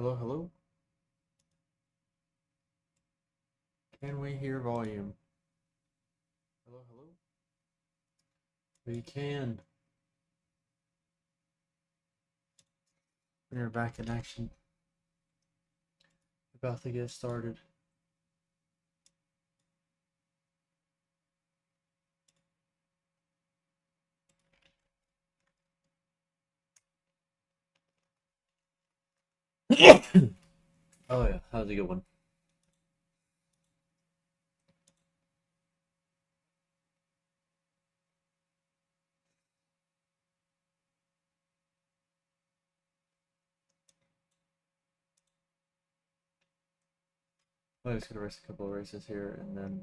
Hello, hello. Can we hear volume? Hello, hello. We can. We are back in action. About to get started. Oh yeah, that was a good one. I'm just gonna race a couple of races here and then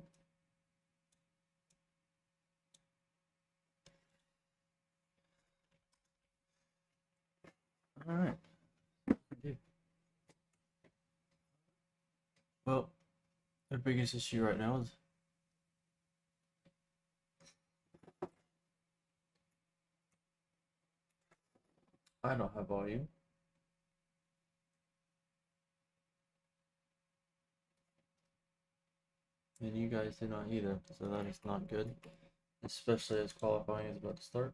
alright. Well, the biggest issue right now is I don't have volume. And you guys do not either, so that is not good. Especially as qualifying is about to start.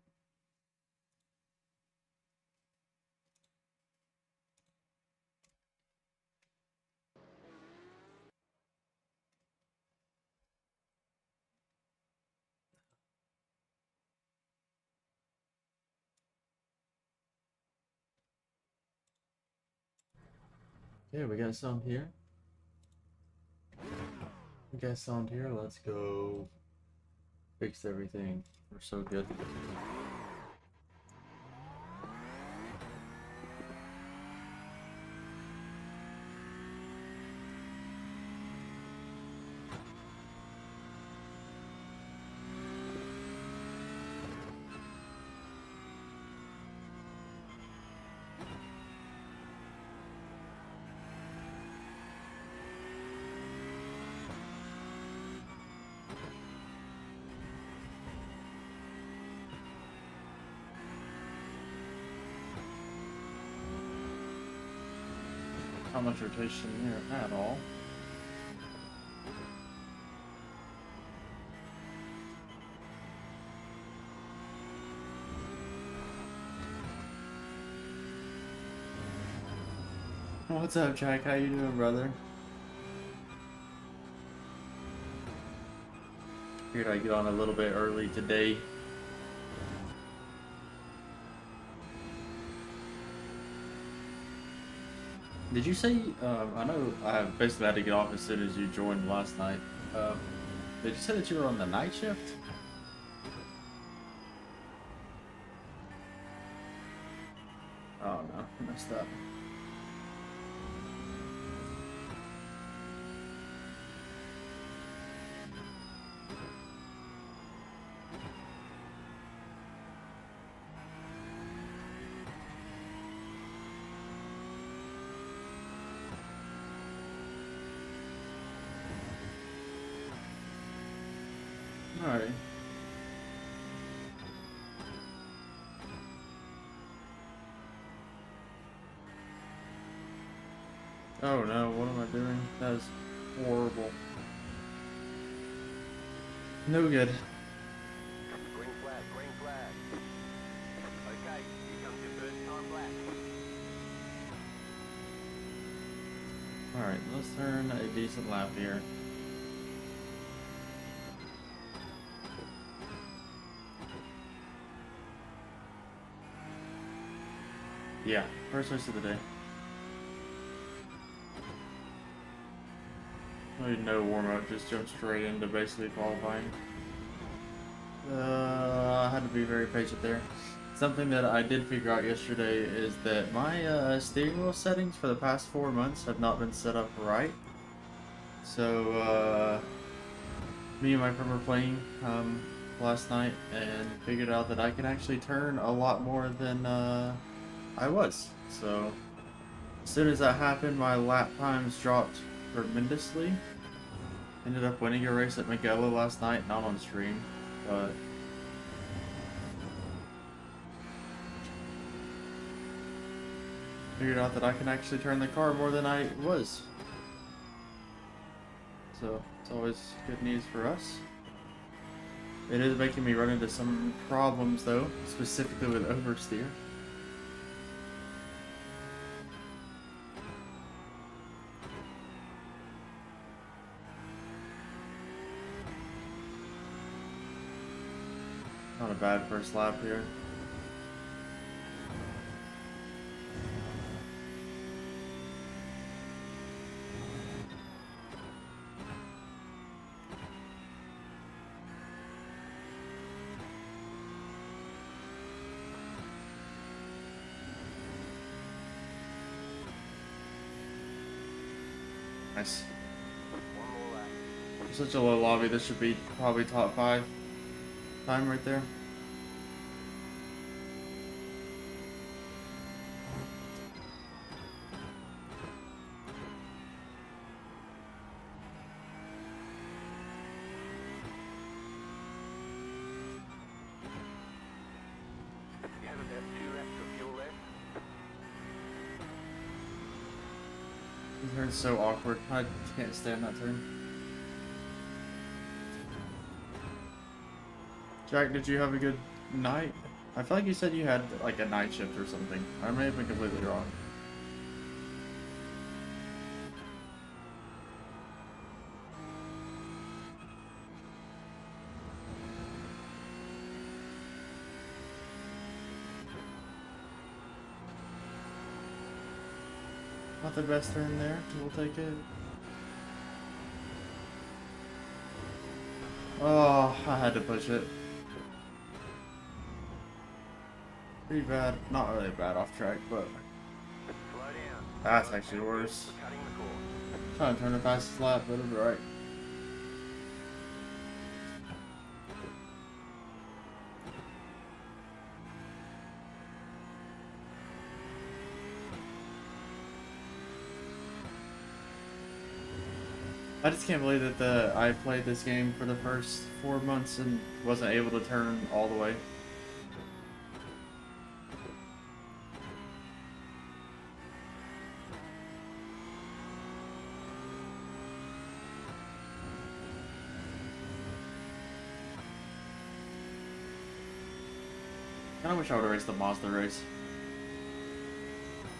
Okay, we got sound here. We got sound here, let's go fix everything. We're so good. Not much rotation here at all. What's up, Jack? How you doing, brother? Figured I'd get on a little bit early today. Did you say, I know I basically had to get off as soon as you joined last night. Did you say that you were on the night shift? Oh no, I messed up. Alright. Oh no, what am I doing? That is horrible. No good. Green flag, green flag. Okay, here comes your first time black. Alright, let's turn a decent lap here. Yeah, first race of the day. No warm-up, just jump straight into basically qualifying. I had to be very patient there. Something that I did figure out yesterday is that my steering wheel settings for the past 4 months have not been set up right. So me and my friend were playing last night and figured out that I can actually turn a lot more than I was. So as soon as that happened, my lap times dropped tremendously. Ended up winning a race at Magella last night, not on stream, but Figured out that I can actually turn the car more than I was. So it's always good news for us. It is making me run into some problems though, specifically with oversteer. Not a bad first lap here. Nice. One more lap. For such a low lobby, this should be probably top 5 time right there. You have about 2 laps of fuel left. This turn's so awkward. I can't stand that turn. Jack, did you have a good night? I feel like you said you had like a night shift or something. I may have been completely wrong. Not the best turn there. We'll take it. Oh, I had to push it. Pretty bad. Not really bad off track, but Slow down. that's actually worse. We're cutting the course. Trying to turn the fastest lap, but it'll be right. I just can't believe that I played this game for the first 4 months and wasn't able to turn all the way. I kinda wish I would've raced the Mazda race.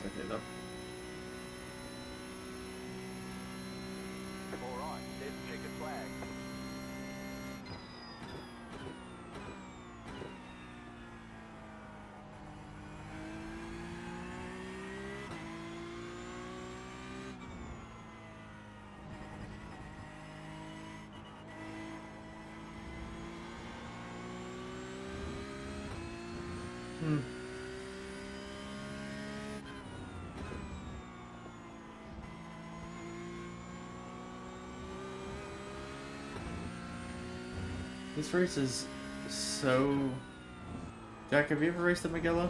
It's okay though. All right, there's the checkered flag. This race is so... Jack, have you ever raced at Magello?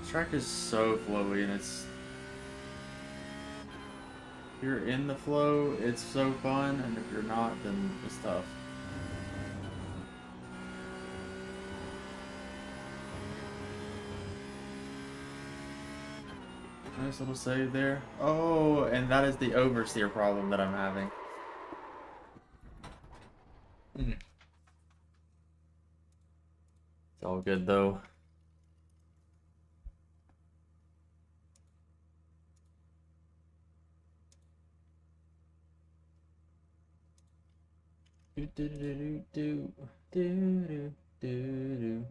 This track is so flowy and it's... If you're in the flow, it's so fun, and if you're not, then it's tough. Nice little save there. Oh, and that is the oversteer problem that I'm having. It's all good though. Do do do do do do do do.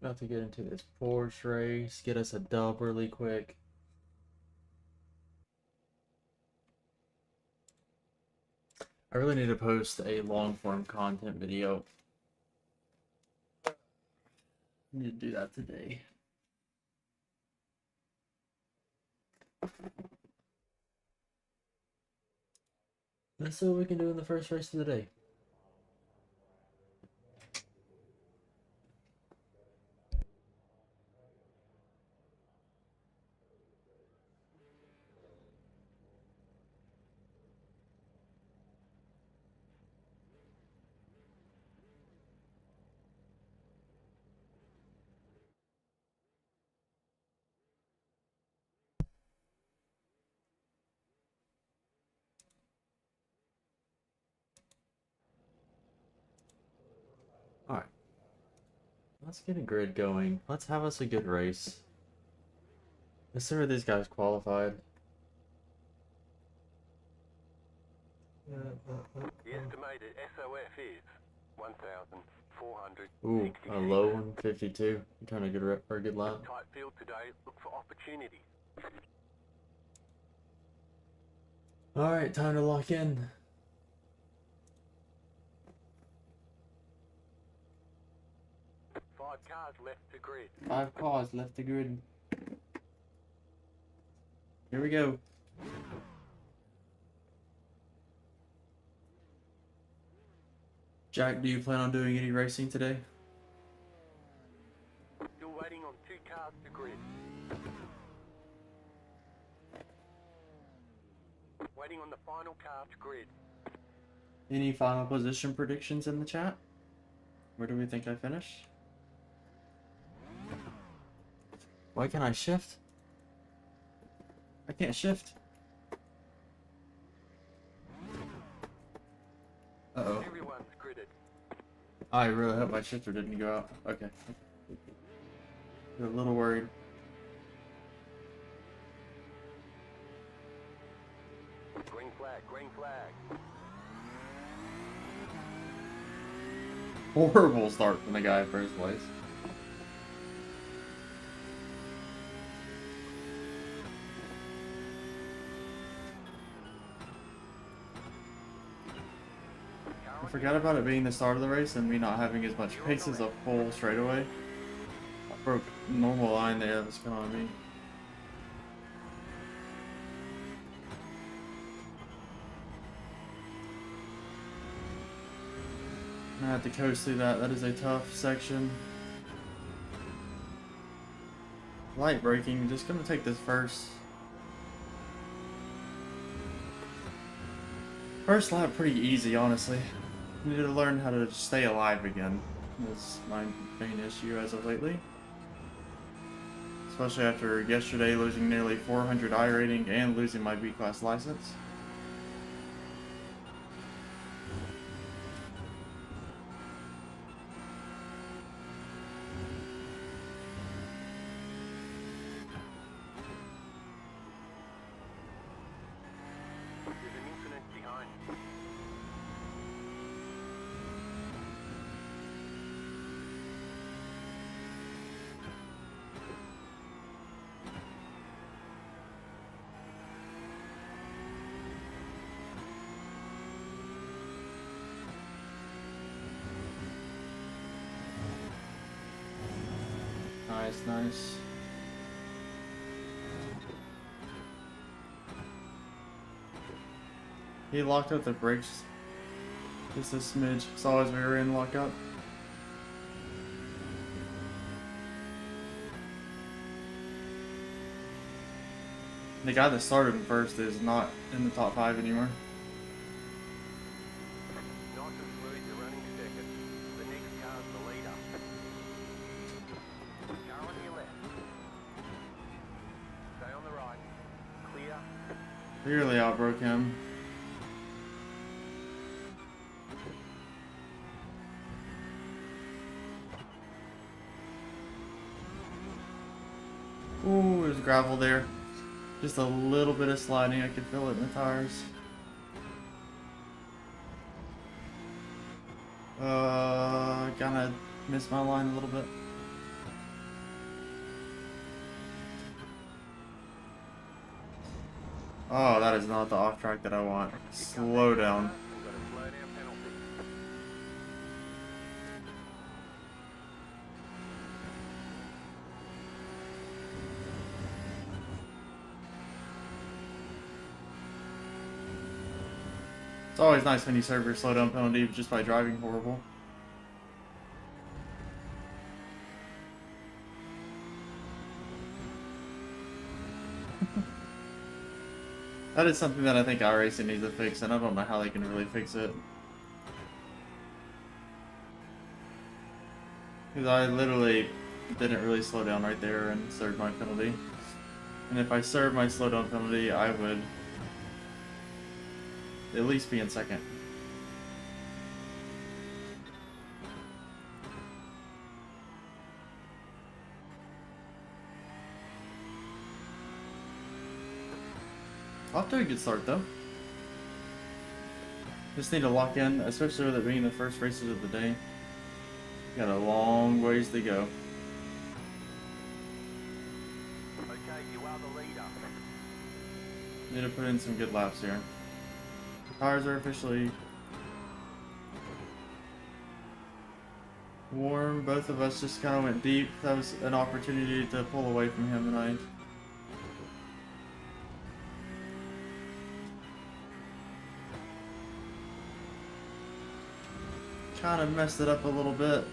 About to get into this Porsche race, get us a dub really quick. I really need to post a long form content video. I need to do that today. Let's see what we can do in the first race of the day. Alright. Let's get a grid going. Let's have us a good race. Let's see where these guys qualified. The estimated SOF is 1,400. Ooh, a low one, 52. You turn a good rep or a good lap. Tight field today. Look for opportunities. Alright, time to lock in. Five cars left to grid. 5 cars left to grid. Here we go. Jack, do you plan on doing any racing today? Still waiting on 2 cars to grid. Waiting on the final car to grid. Any final position predictions in the chat? Where do we think I finished? Why can't I shift? I can't shift. Uh-oh. Everyone's gridded. I really hope my shifter didn't go out. Okay. A little worried. Green flag, green flag. Horrible start from the guy in first place. I forgot about it being the start of the race and me not having as much pace as a full straightaway. I broke normal line there, that was kind of on me. I had to coast through that. That is a tough section. Light braking, just gonna take this first. First lap pretty easy, honestly. Need to learn how to stay alive again. That's my main issue as of lately. Especially after yesterday losing nearly 400 Irating and losing my B-class license. There's an incident behind. Nice, nice. He locked up the brakes just a smidge. Saw his rear end lock up. The guy that started him first is not in the top 5 anymore. Nice and smooth, you're running second. The next car's the leader. Car on your left. Stay on the right. Clear. Clearly outbroke him. Ooh, there's gravel there. Just a little bit of sliding, I could feel it in the tires. Kinda missed my line a little bit. Oh, that is not the off track that I want. Slow down. We've got a slow down penalty. It's always nice when you serve your slowdown penalty just by driving horrible. That is something that I think Iracing needs to fix, and I don't know how they can really fix it. Because I literally didn't really slow down right there and served my penalty. And if I served my slowdown penalty, I would at least be in second. Off to a good start though. Just need to lock in, especially with it being the first races of the day. Got a long ways to go. Okay, you are the leader. Need to put in some good laps here. The tires are officially warm. Both of us just kind of went deep. That was an opportunity to pull away from him, and I kind of messed it up a little bit.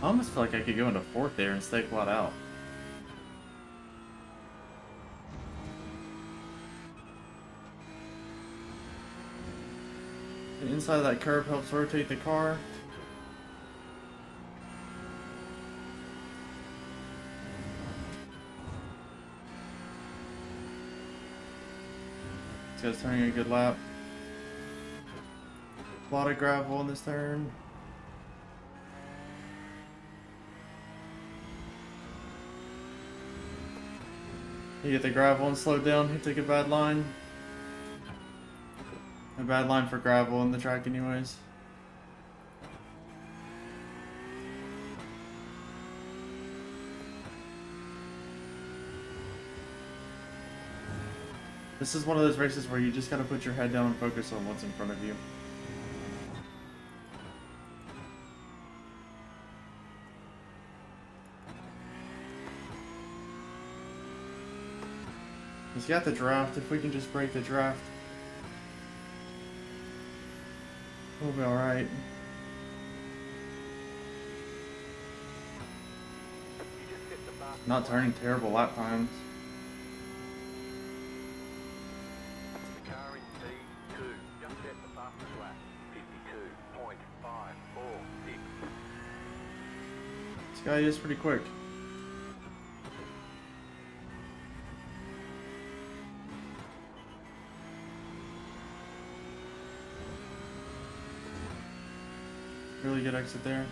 I almost feel like I could go into fourth there and stay flat out. The inside of that curve helps rotate the car. This guy's turning a good lap. A lot of gravel on this turn. He hit the gravel and slowed down. He took a bad line. A bad line for gravel in the track anyways. This is one of those races where you just gotta put your head down and focus on what's in front of you. He's got the draft. If we can just break the draft, we'll be alright. You just hit the fastest Not lap. turning terrible lap times. The car in P2 just hit the fastest lap. 52.546. This guy is pretty quick. Really good exit there.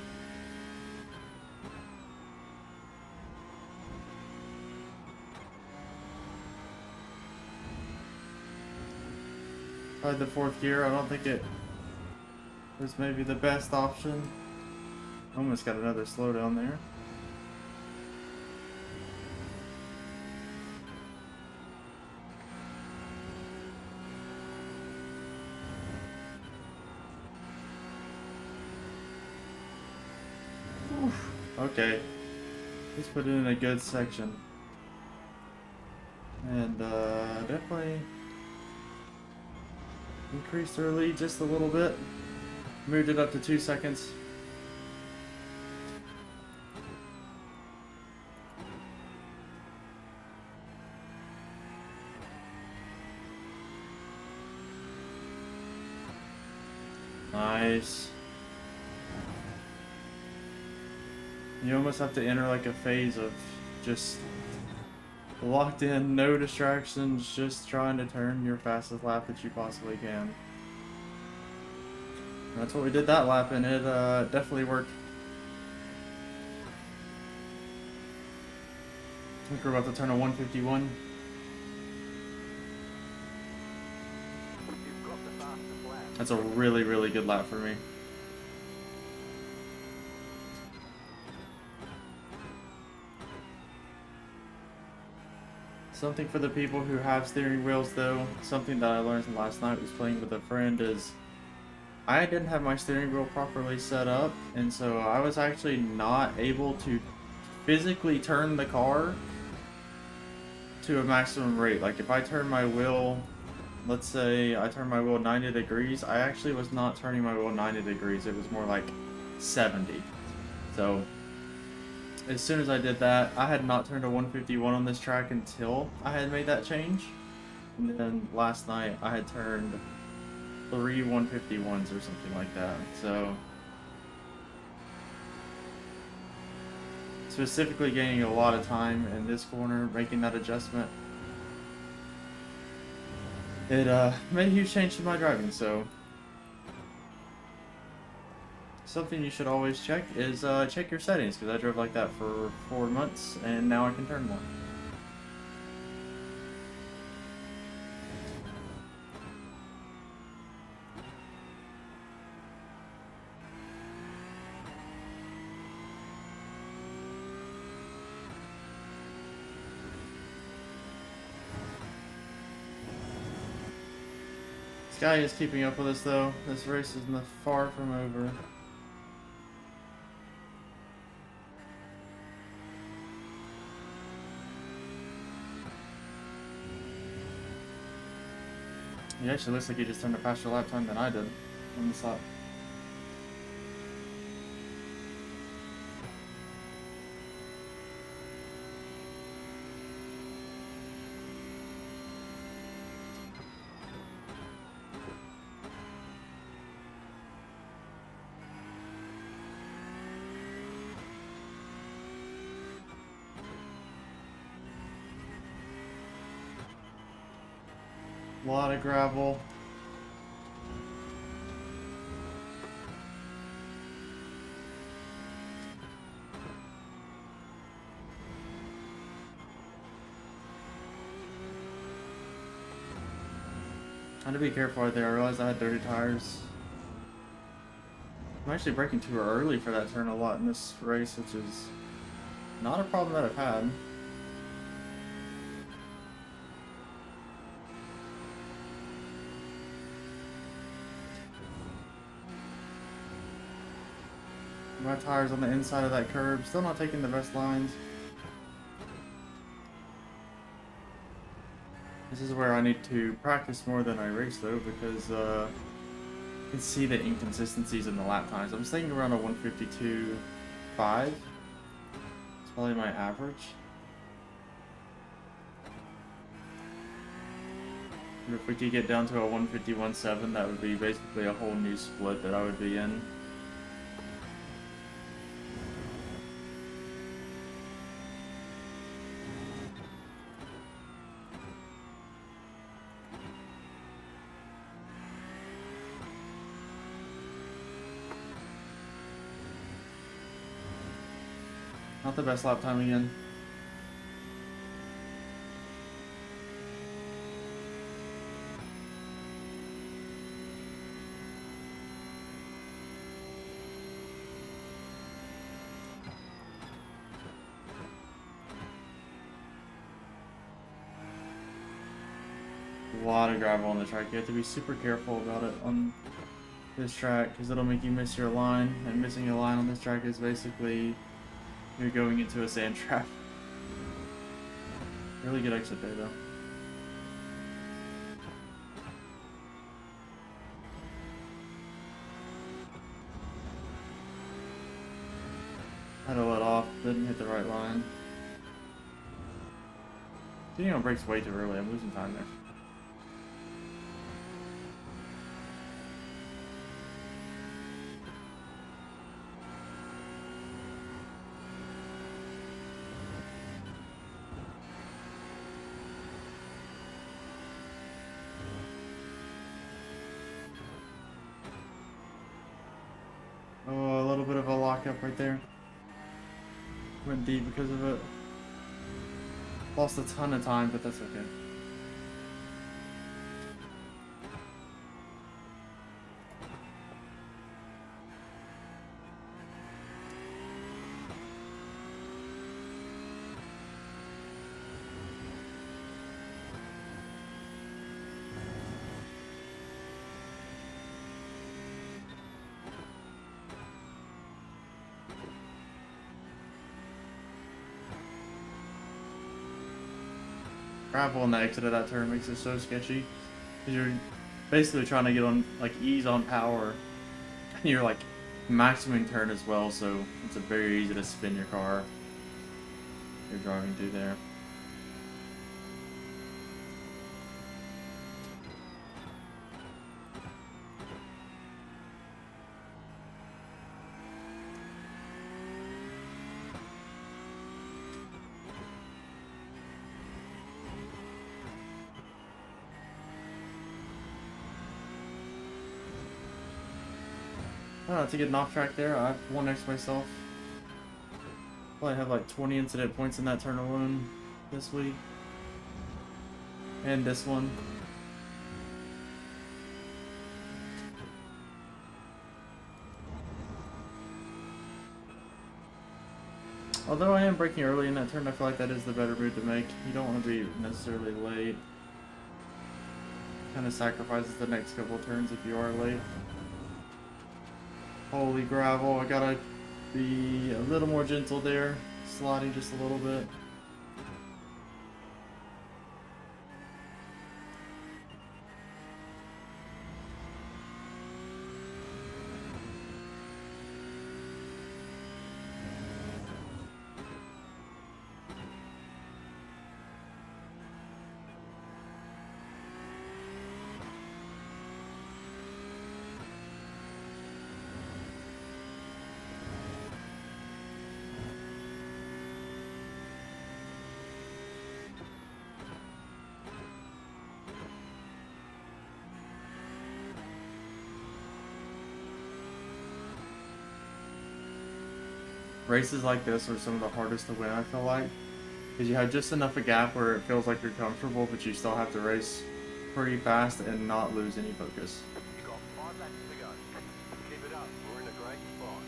Tried the fourth gear. I don't think it was maybe the best option. Almost got another slowdown there. Oof. Okay. He's put in a good section. And definitely increased our lead just a little bit. Moved it up to 2 seconds. Nice. You almost have to enter like a phase of just locked in, no distractions, just trying to turn your fastest lap that you possibly can. That's what we did that lap, and it definitely worked. I think we're about to turn a 151. You've got the fastest lap. That's a really, really good lap for me. Something for the people who have steering wheels though, something that I learned last night was playing with a friend is I didn't have my steering wheel properly set up, and so I was actually not able to physically turn the car to a maximum rate. Like if I turn my wheel, let's say I turn my wheel 90 degrees, I actually was not turning my wheel 90 degrees, it was more like 70. So as soon as I did that, I had not turned a 151 on this track until I had made that change. And then last night I had turned 3 151s or something like that. So specifically gaining a lot of time in this corner, making that adjustment. It made a huge change to my driving, so something you should always check is check your settings, because I drove like that for 4 months and now I can turn more. This guy is keeping up with us though. This race is far from over. He actually looks like he just turned a faster lap time than I did on this lap. A lot of gravel. I had to be careful right there. I realized I had dirty tires. I'm actually braking too early for that turn a lot in this race, which is not a problem that I've had. My tires on the inside of that curb, still not taking the best lines. This is where I need to practice more than I race though, because you can see the inconsistencies in the lap times. I'm staying around a 152.5. It's probably my average. And if we could get down to a 151.7, that would be basically a whole new split that I would be in. Not the best lap time again. A lot of gravel on the track. You have to be super careful about it on this track because it'll make you miss your line, and missing a line on this track is basically you're going into a sand trap. Really good exit there though. Had to let off, didn't hit the right line. Getting on brakes way too early, I'm losing time there. Oh, a little bit of a lockup right there. Went deep because of it. Lost a ton of time, but that's okay. Gravel on the exit of that turn makes it so sketchy. Because you're basically trying to get on, like, ease on power. And you're, like, maximum turn as well, so it's very easy to spin your car. You're driving through there. To get an off track there, I have one next to myself. Probably have like 20 incident points in that turn alone this week. And this one. Although I am braking early in that turn, I feel like that is the better move to make. You don't want to be necessarily late. Kind of sacrifices the next couple of turns if you are late. Holy gravel, I gotta be a little more gentle there. Sliding just a little bit. Races like this are some of the hardest to win, I feel like. Because you have just enough a gap where it feels like you're comfortable, but you still have to race pretty fast and not lose any focus. You got 5 laps to go. Keep it up. We're in a great spot.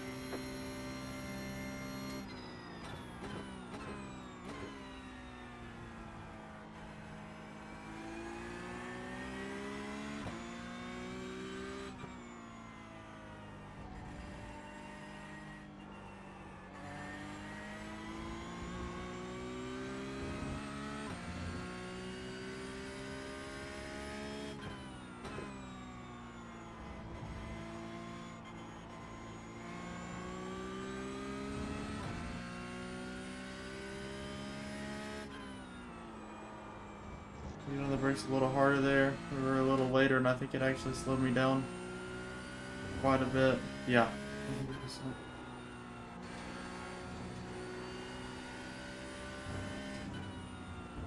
You know, the brakes a little harder there. We were a little later, and I think it actually slowed me down quite a bit. Yeah. 100%.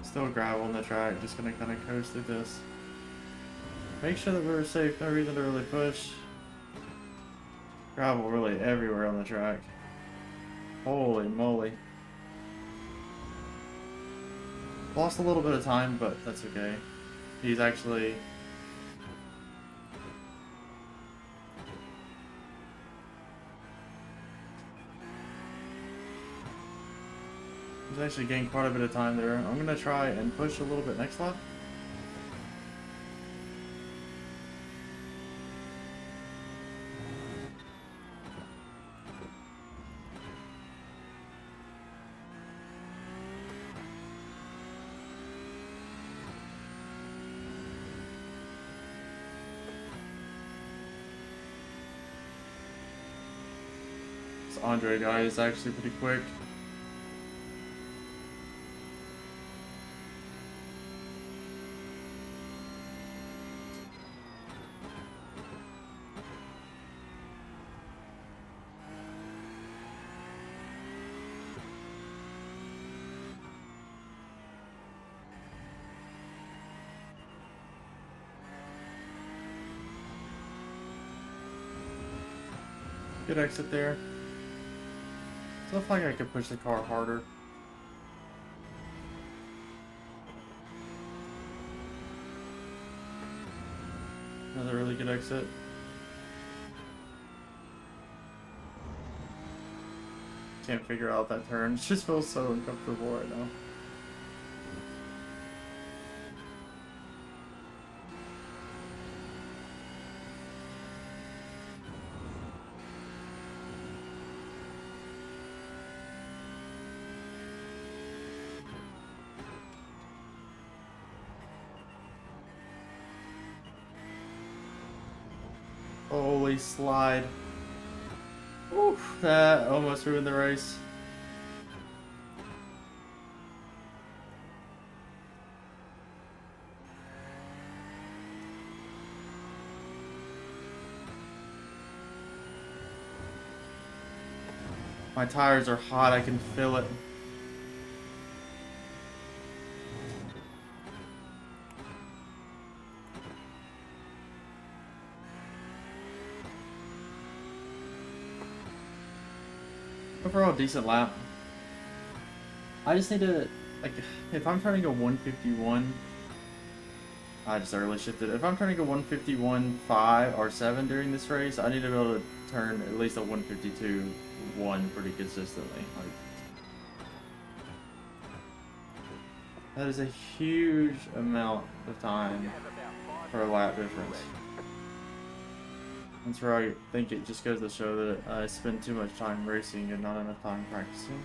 Still gravel on the track, just gonna kind of coast through this. Make sure that we're safe, no reason to really push. Gravel really everywhere on the track. Holy moly. Lost a little bit of time, but that's okay. He's actually... He's actually gained quite a bit of time there. I'm gonna try and push a little bit next lap. This Andre guy is actually pretty quick. Good exit there. Still feel like I could push the car harder. Another really good exit. Can't figure out that turn. It just feels so uncomfortable right now. Holy slide. Oof, that almost ruined the race. My tires are hot, I can feel it. Overall, decent lap. I just need to, like, if I'm turning a 151, I just early shifted. If I'm turning a 151.5 or 7 during this race, I need to be able to turn at least a 152.1 pretty consistently. Like, that is a huge amount of time for a lap difference. That's where I think it just goes to show that I spend too much time racing and not enough time practicing.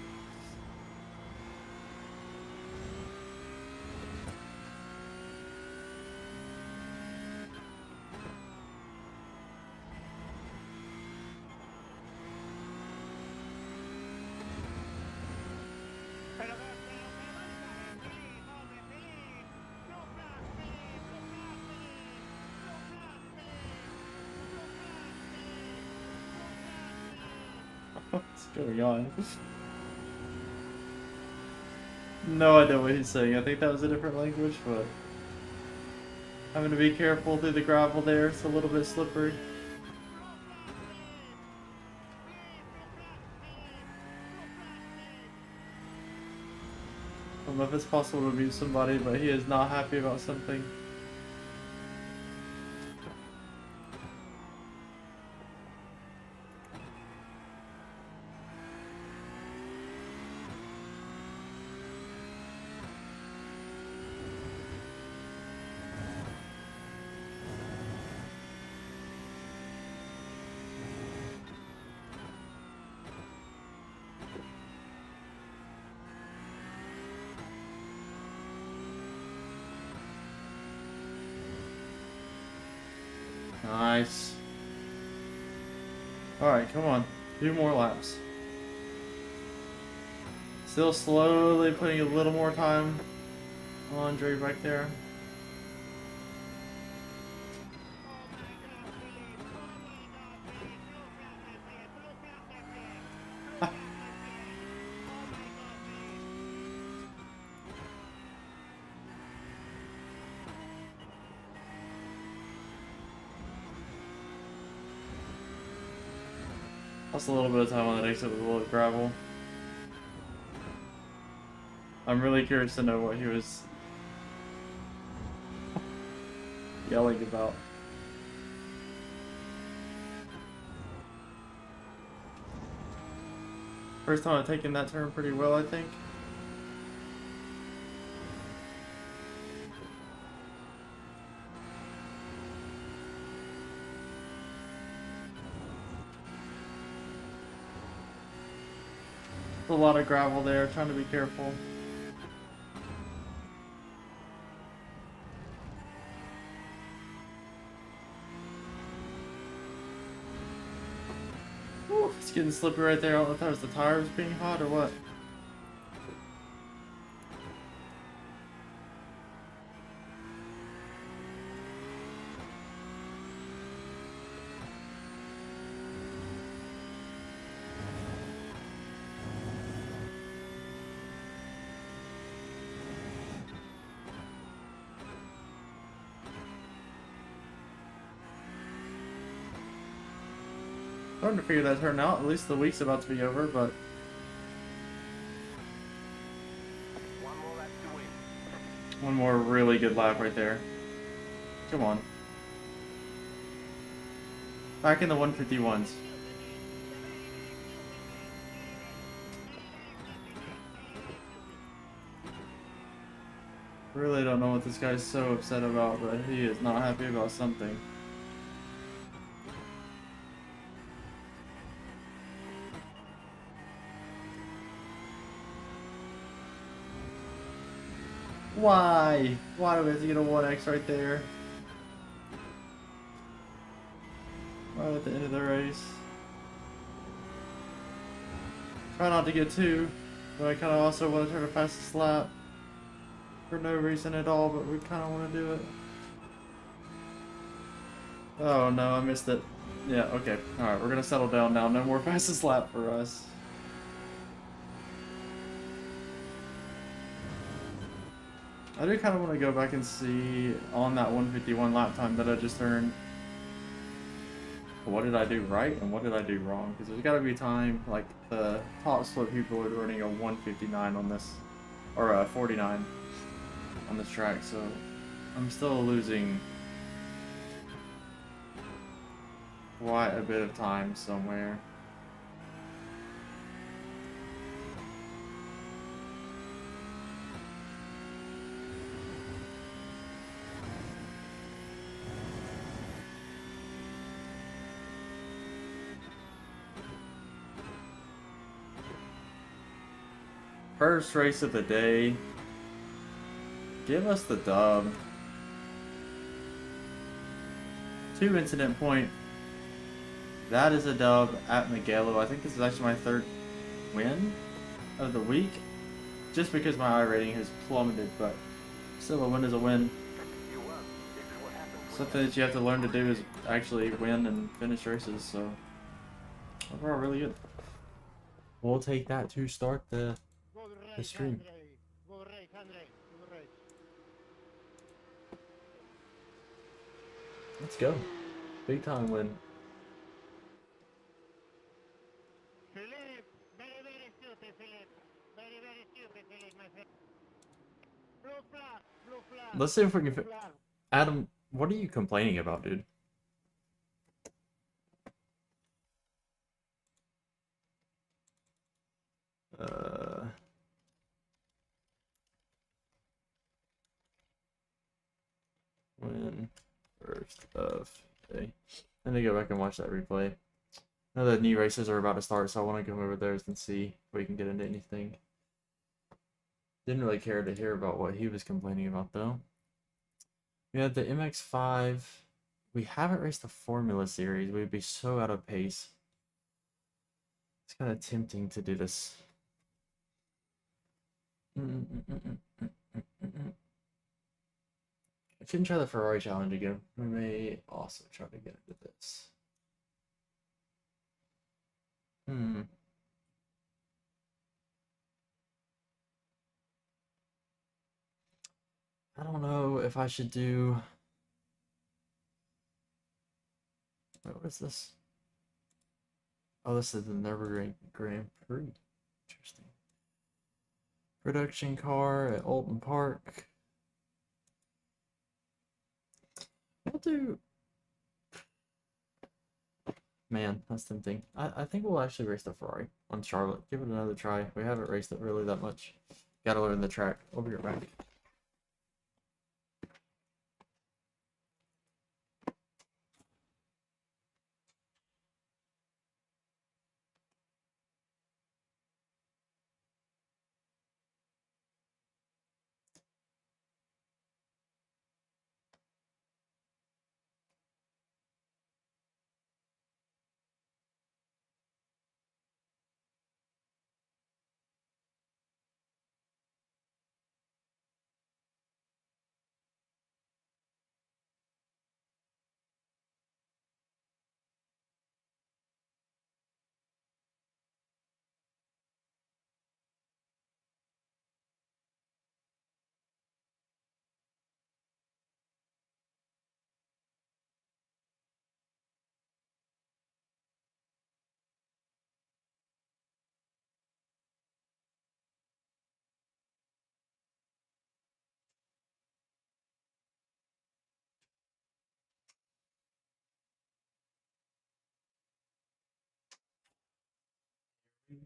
What's going on? No idea what he's saying. I think that was a different language, but having to be careful through the gravel there. It's a little bit slippery. I don't know if it's possible to mute somebody, but he is not happy about something. Nice. Alright, come on. 2 more laps. Still slowly putting a little more time on Dre back there. Lost a little bit of time on that exit with a little gravel. I'm really curious to know what he was yelling about. First time I've taken that turn pretty well, I think. A lot of gravel there, trying to be careful. Ooh, it's getting slippery right there. I don't know if that was the tires being hot or what. Starting to figure that turn out. At least the week's about to be over, but One more lap to win. one more really good lap right there. Come on. Back in the 151s. Really don't know what this guy's so upset about, but he is not happy about something. Why? Why do we have to get a 1x right there? Right at the end of the race. Try not to get 2, but I kind of also want to try to fastest lap. For no reason at all, but we kind of want to do it. Oh no, I missed it. Yeah, okay. Alright, we're going to settle down now. No more fastest lap for us. I do kind of want to go back and see on that 151 lap time that I just earned. what did I do right and what did I do wrong? Because there's got to be a time, like the top split people are running a 159 on this, or a 49 on this track, so I'm still losing quite a bit of time somewhere. First race of the day. Give us the dub. 2 incident point. That is a dub at Mugello. I think this is actually my 3rd win of the week. Just because my Irating has plummeted, but still a win is a win. You won. This is what happens when Something that you have to learn to do is actually win and finish races, so overall really good. We'll take that to start the stream. Let's go. Big time win. Philip, very stupid, Philip. Very stupid, Philip, my friend. Blue flag. Let's see if we can Blue flag. Adam, what are you complaining about, dude? Win first of day. I need to go back and watch that replay. I know the new races are about to start, so I want to come over there and see if we can get into anything. Didn't really care to hear about what he was complaining about, though. We had the MX-5. We haven't raced the Formula Series. We'd be so out of pace. It's kind of tempting to do this. I couldn't try the Ferrari challenge again. We may also try to get into this. I don't know if I should do... Wait, what is this? Oh, this is the Nürburgring Grand Prix. Interesting. Production car at Alton Park. We'll do... Man, that's tempting. I think we'll actually race the Ferrari on Charlotte. Give it another try. We haven't raced it really that much. Gotta learn the track. We'll be right back.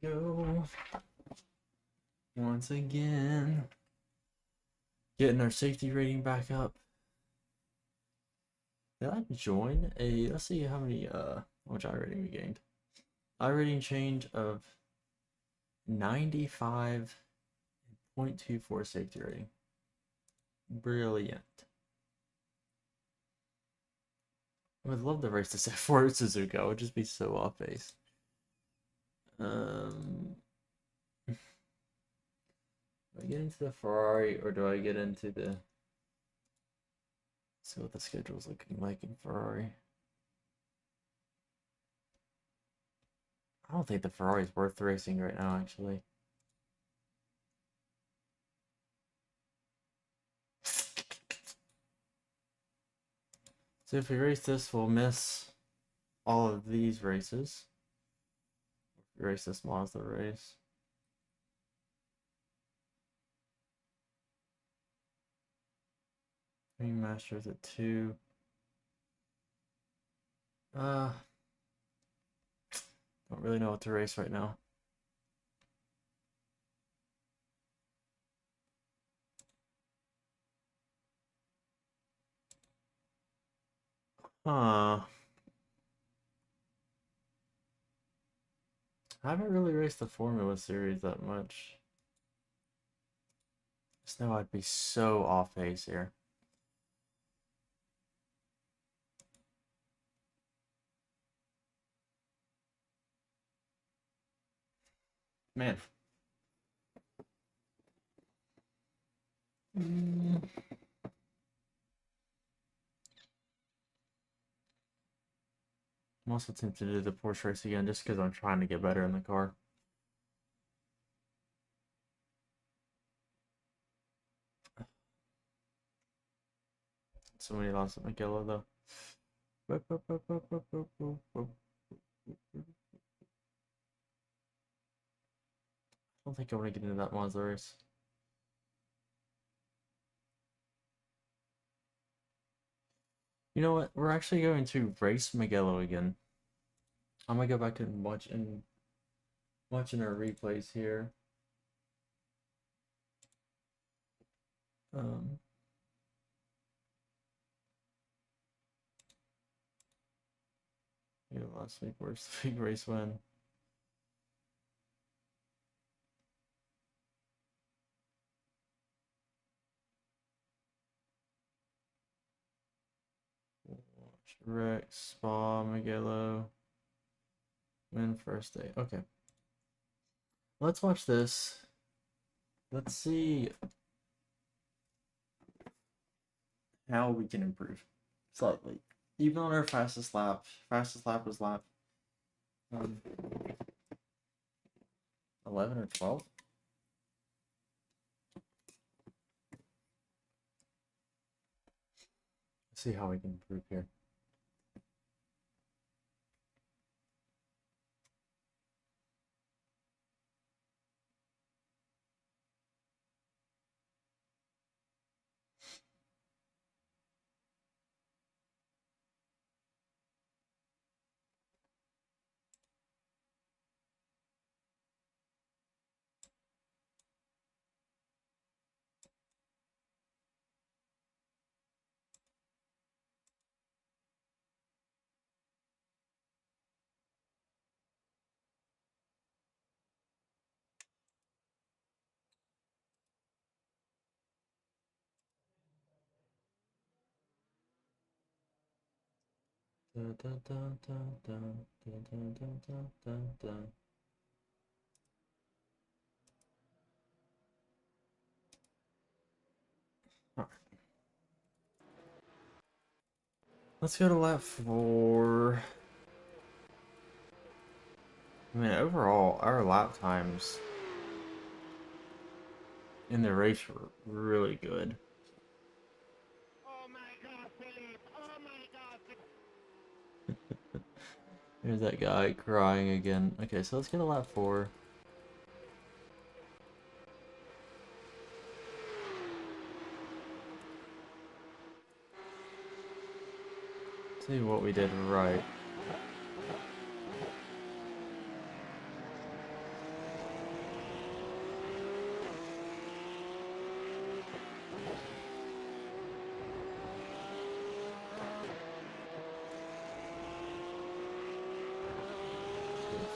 Go once again, getting our safety rating back up. Did I join a, let's see how much Irating we gained. Irating change of 95.24 safety rating. Brilliant. I would love to race this F4 Suzuka. I would just be so off base. Do I get into the Ferrari or do I get into the... Let's see what the schedule is looking like in Ferrari. I don't think the Ferrari is worth racing right now, actually. So if we race this, we'll miss all of these races. Race this Mazda race. Green Masters at 2. Don't really know what to race right now. Huh. I haven't really raced the Formula Series that much. Just know I'd be so off pace here. Man. I'm also tempted to do the Porsche race again just because I'm trying to get better in the car. So many laps at Mugello though. I don't think I want to get into that Mazda race. You know what? We're actually going to race Mugello again. I'm gonna go back and watching our replays here. Yeah, last week, where's the big race win? Rex, Spa, Mugello. Win first day. Okay. Let's watch this. Let's see how we can improve slightly. Even on our fastest lap was lap 11 or 12. Let's see how we can improve here. Dun, dun, dun, dun, dun, dun, dun, dun, dun, dun, dun. All right. Let's go to lap 4. I mean, overall, our lap times in the race were really good. Oh my God, Philip! Oh my God, Philip! There's that guy crying again. Okay, so let's get a lap 4. See what we did right.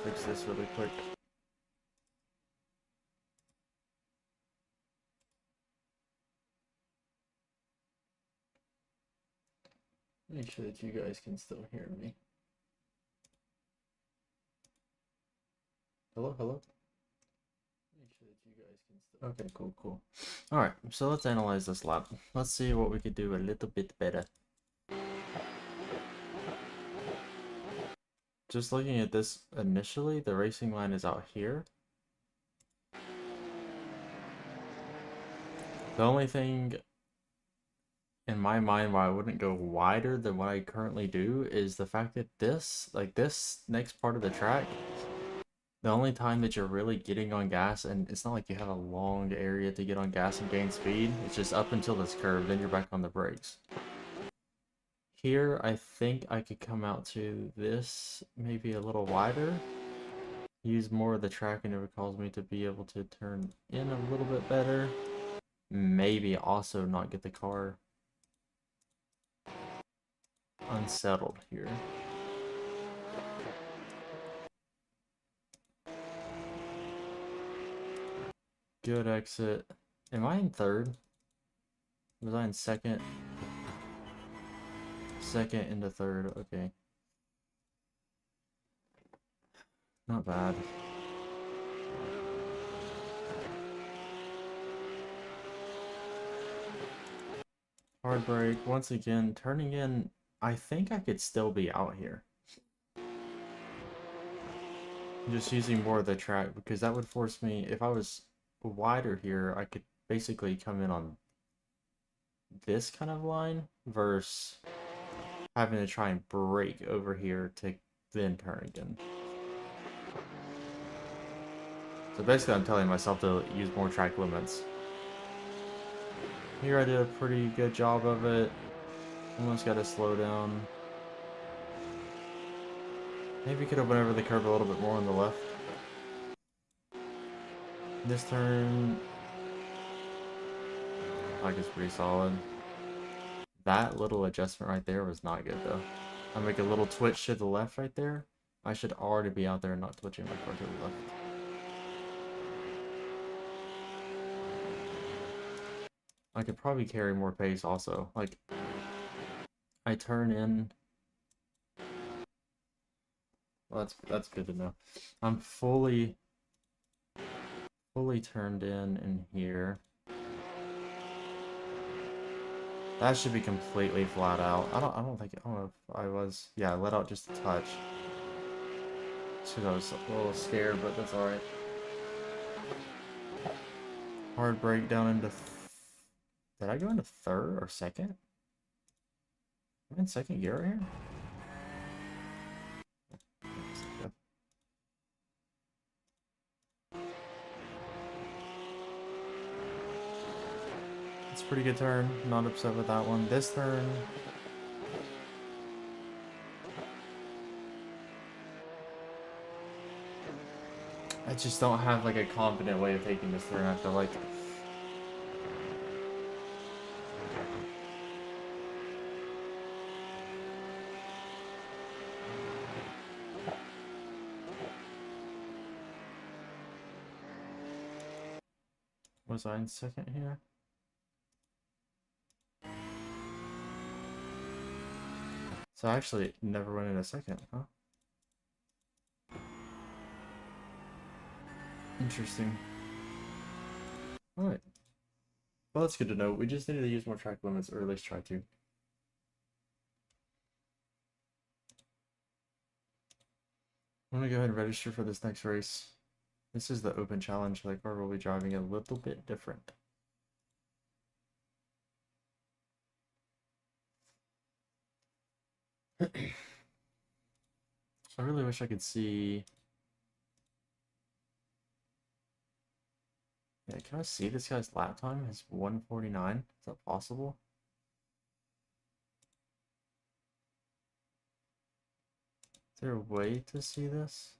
Fix this really quick. Make sure that you guys can still hear me. Hello, hello? Make sure that you guys can still... Okay, cool, cool. Alright, so let's analyze this lap. Let's see what we could do a little bit better. Just looking at this initially, the racing line is out here. The only thing in my mind why I wouldn't go wider than what I currently do is the fact that this next part of the track, the only time that you're really getting on gas, and it's not like you have a long area to get on gas and gain speed, it's just up until this curve, then you're back on the brakes. Here, I think I could come out to this maybe a little wider, use more of the track, and it would cause me to be able to turn in a little bit better. Maybe also not get the car unsettled here. Good exit. Am I in third? Was I in second? Second into third, okay. Not bad. Hard brake, once again, turning in, I think I could still be out here. Just using more of the track, because that would force me, if I was wider here, I could basically come in on this kind of line, versus having to try and brake over here to then turn again. So basically I'm telling myself to use more track limits. Here I did a pretty good job of it. Almost got to slow down. Maybe could have went over the curve a little bit more on the left. This turn, I think it's pretty solid. That little adjustment right there was not good though. I make a little twitch to the left right there. I should already be out there and not twitching my car to the left. I could probably carry more pace also. Like, I turn in. Well, that's good to know. I'm fully turned in here. That should be completely flat out. I don't know if I was. Yeah, I let out just a touch. I was a little scared, but that's alright. Hard brake down into. Did I go into third or second? I'm in second gear right here. It's a pretty good turn. Not upset with that one. This turn. I just don't have like a confident way of taking this turn. I feel like. Was I in second here? So I actually never went in a second, huh? Interesting. Alright. Well, that's good to know. We just need to use more track limits, or at least try to. I'm gonna go ahead and register for this next race. This is the open challenge, so the car will be driving a little bit different. I really wish I could see. Yeah, can I see this guy's lap time? It's 1:49. Is that possible? Is there a way to see this?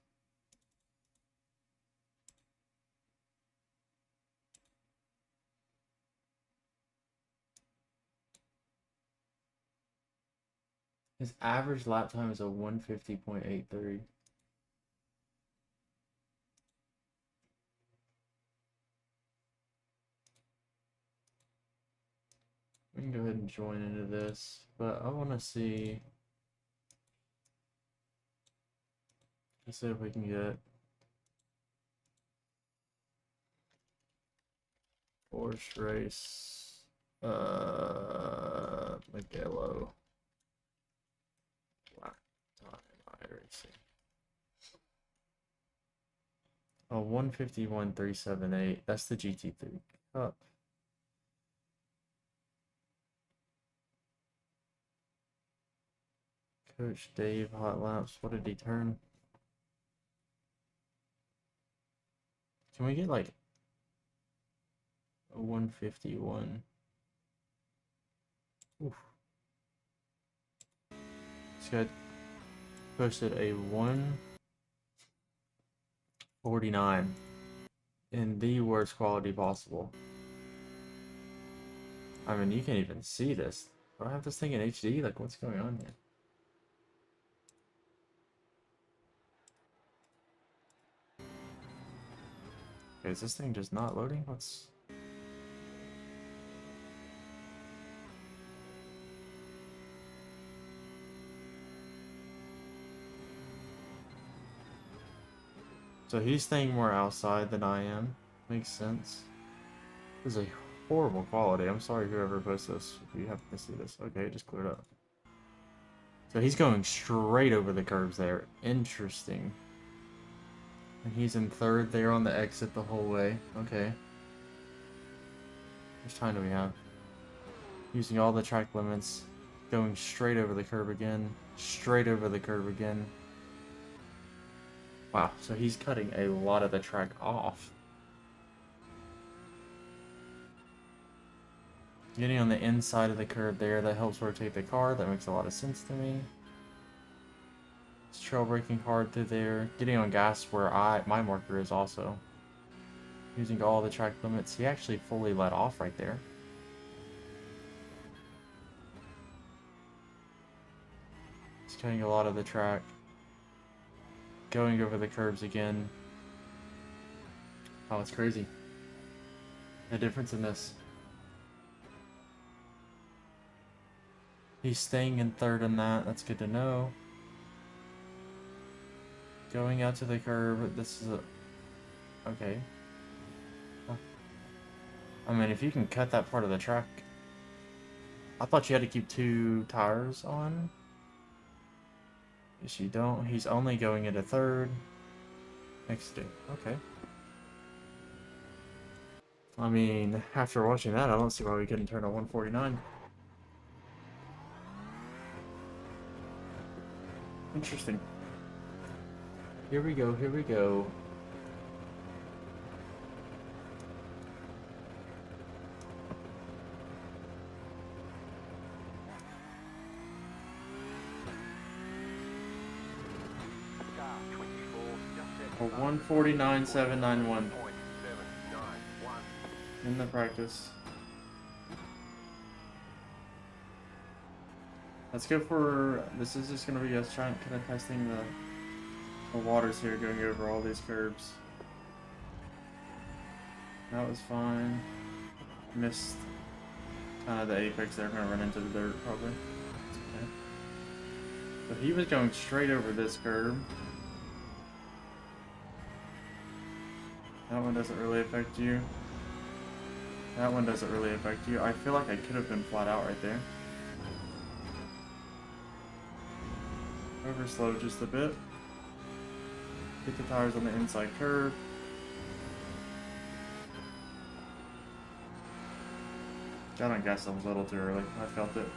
His average lap time is a 1:50.83. We can go ahead and join into this, but I want to see. Let's see if we can get Porsche race, Miguelo, black time Iracing. Oh, 151.378. That's the GT3 Cup. Coach Dave, hot laps. What did he turn? Can we get like a 151? Oof. This guy posted a 149 in the worst quality possible. I mean, you can't even see this. Do I have this thing in HD? Like, what's going on here? Okay, is this thing just not loading? What's... So he's staying more outside than I am. Makes sense. This is a horrible quality. I'm sorry whoever posted this, if you happen to see this. Okay, it just cleared up. So he's going straight over the curbs there. Interesting. And he's in third there on the exit the whole way. Okay. How much time do we have? Using all the track limits. Going straight over the curb again. Straight over the curb again. Wow, so he's cutting a lot of the track off. Getting on the inside of the curb there, that helps rotate the car. That makes a lot of sense to me. It's trail braking hard through there. Getting on gas where my marker is also. Using all the track limits. He actually fully let off right there. He's cutting a lot of the track. Going over the curbs again. Oh, it's crazy. The difference in this. He's staying in third in that. That's good to know. Going out to the curb. This is a... Okay. Huh. I mean, if you can cut that part of the track... I thought you had to keep 2 tires on. Yes, you don't. He's only going into third. Next day. Okay. I mean, after watching that, I don't see why we couldn't turn a 149. Interesting. Here we go, here we go. A 149.791 in the practice. Let's go for, this is just going to be us trying, kind of testing the waters here, going over all these curbs. That was fine. Missed kind of the apex there, going to run into the dirt probably. Okay. So he was going straight over this curb. That one doesn't really affect you. That one doesn't really affect you. I feel like I could have been flat out right there. Over slow just a bit. Get the tires on the inside curve. Got on gas a little too early. I felt it.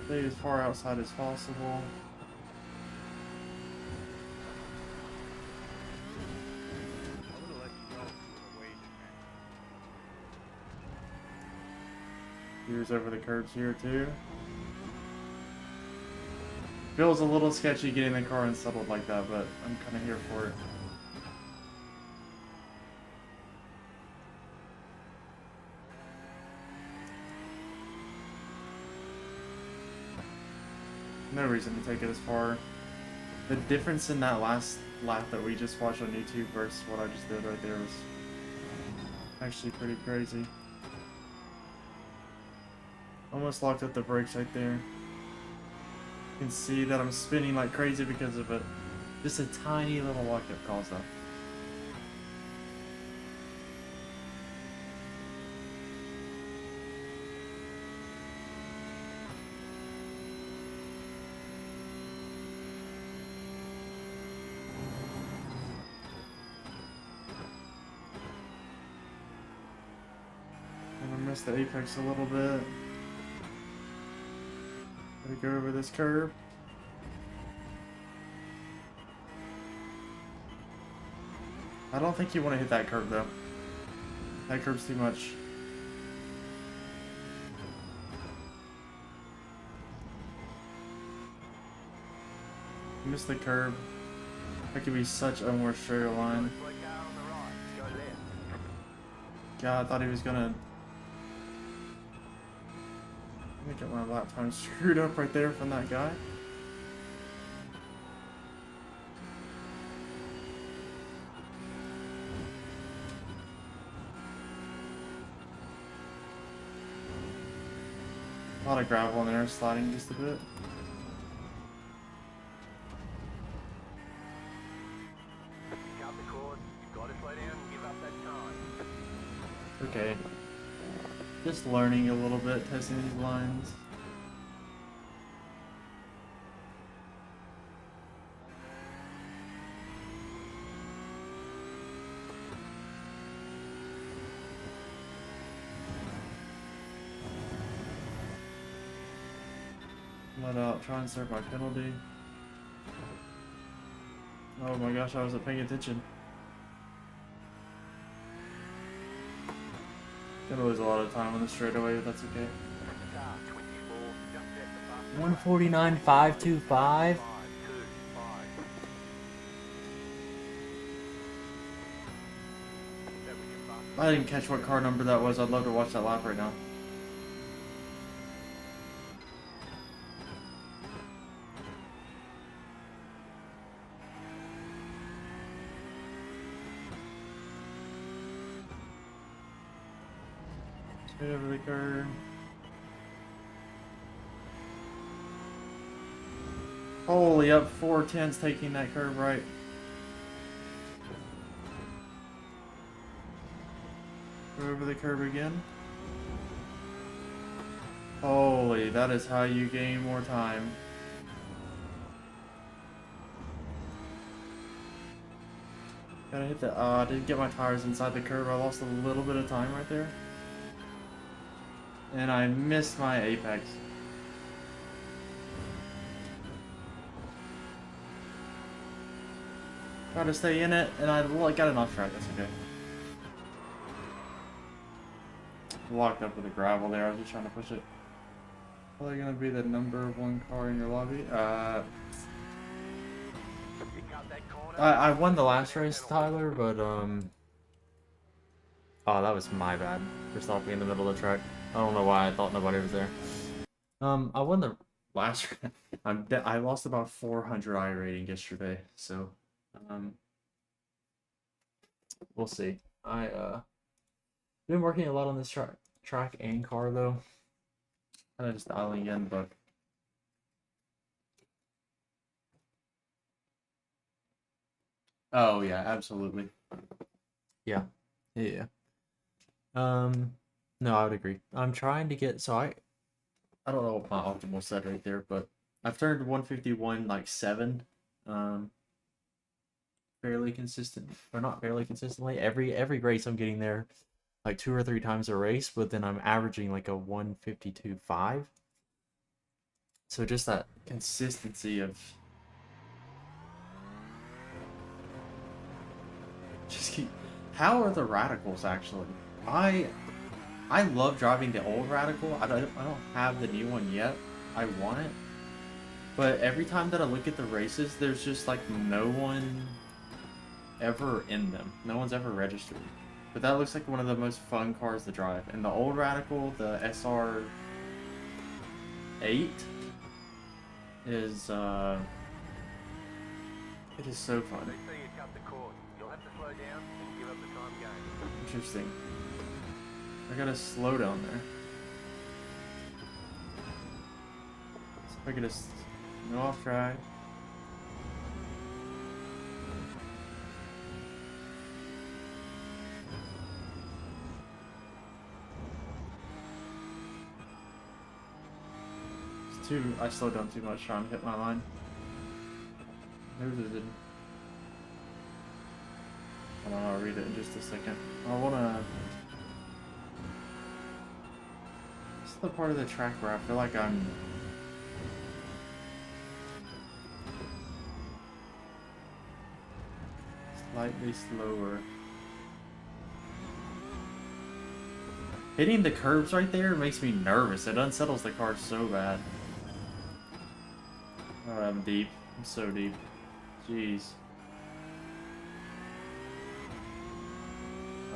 Stay as far outside as possible. Here's over the curbs here too. Feels a little sketchy getting the car unsettled like that, but I'm kind of here for it. No reason to take it as far. The difference in that last lap that we just watched on YouTube versus what I just did right there was actually pretty crazy. Almost locked up the brakes right there. You can see that I'm spinning like crazy because of it. Just a tiny little lockup caused that. And I missed the apex a little bit. Gotta go over this curve. I don't think you want to hit that curb though. That curb's too much. Miss the curb. That could be such a more straight line. Slow car on the right. Go left. God, I thought he was gonna. Let me get my lap time screwed up right there from that guy. A lot of gravel in there, sliding just a bit. Cut the cord. You've got to slow down and give up that time. Okay. Just learning a little bit, testing these lines. Let out, try and serve my penalty. Oh my gosh, I wasn't paying attention. Gonna lose a lot of time on the straightaway, but that's okay. Car 24. Just set the bus. 149,525. 525. That was your bus. I didn't catch what car number that was. I'd love to watch that lap right now. Straight over the curb. Holy up 410's taking that curve right. Go over the curb again. Holy, that is how you gain more time. Gotta hit the, I didn't get my tires inside the curb. I lost a little bit of time right there. And I missed my apex. Tried to stay in it, and I got it off track. That's okay. Locked up with the gravel there. I was just trying to push it. Probably gonna be the #1 car in your lobby. You cut that corner. I won the last race, Tyler, but oh, that was my bad for stopping in the middle of the track. I don't know why I thought nobody was there. I won the last. I lost about 400 Irating yesterday, so we'll see. Been working a lot on this track and car though. Kind of just dialing in, but oh yeah, absolutely. Yeah. No, I would agree. I'm trying to get I don't know what my optimal said right there, but I've turned 151 like 7. fairly consistent, or not fairly consistently. Every race I'm getting there like 2 or 3 times a race, but then I'm averaging like a 152.5. So just that Consistency of just keep. How are the radicals actually? I love driving the old radical. I don't have the new one yet. I want it, but every time that I look at the races, there's just like no one ever in them. No one's ever registered. But that looks like one of the most fun cars to drive. And the old radical, the SR8, is it is so fun. They say you cut the cord. You'll have to slow down and give up the time game. Interesting. I gotta slow down there. So if I could just go off track. I slowed down too much trying to hit my line. There's it. I don't know, I'll read it in just a second. I wanna... This is the part of the track where I feel like I'm... It's Slightly slower. Hitting the curbs right there makes me nervous. It unsettles the car so bad. Oh, I'm deep. I'm so deep. Jeez.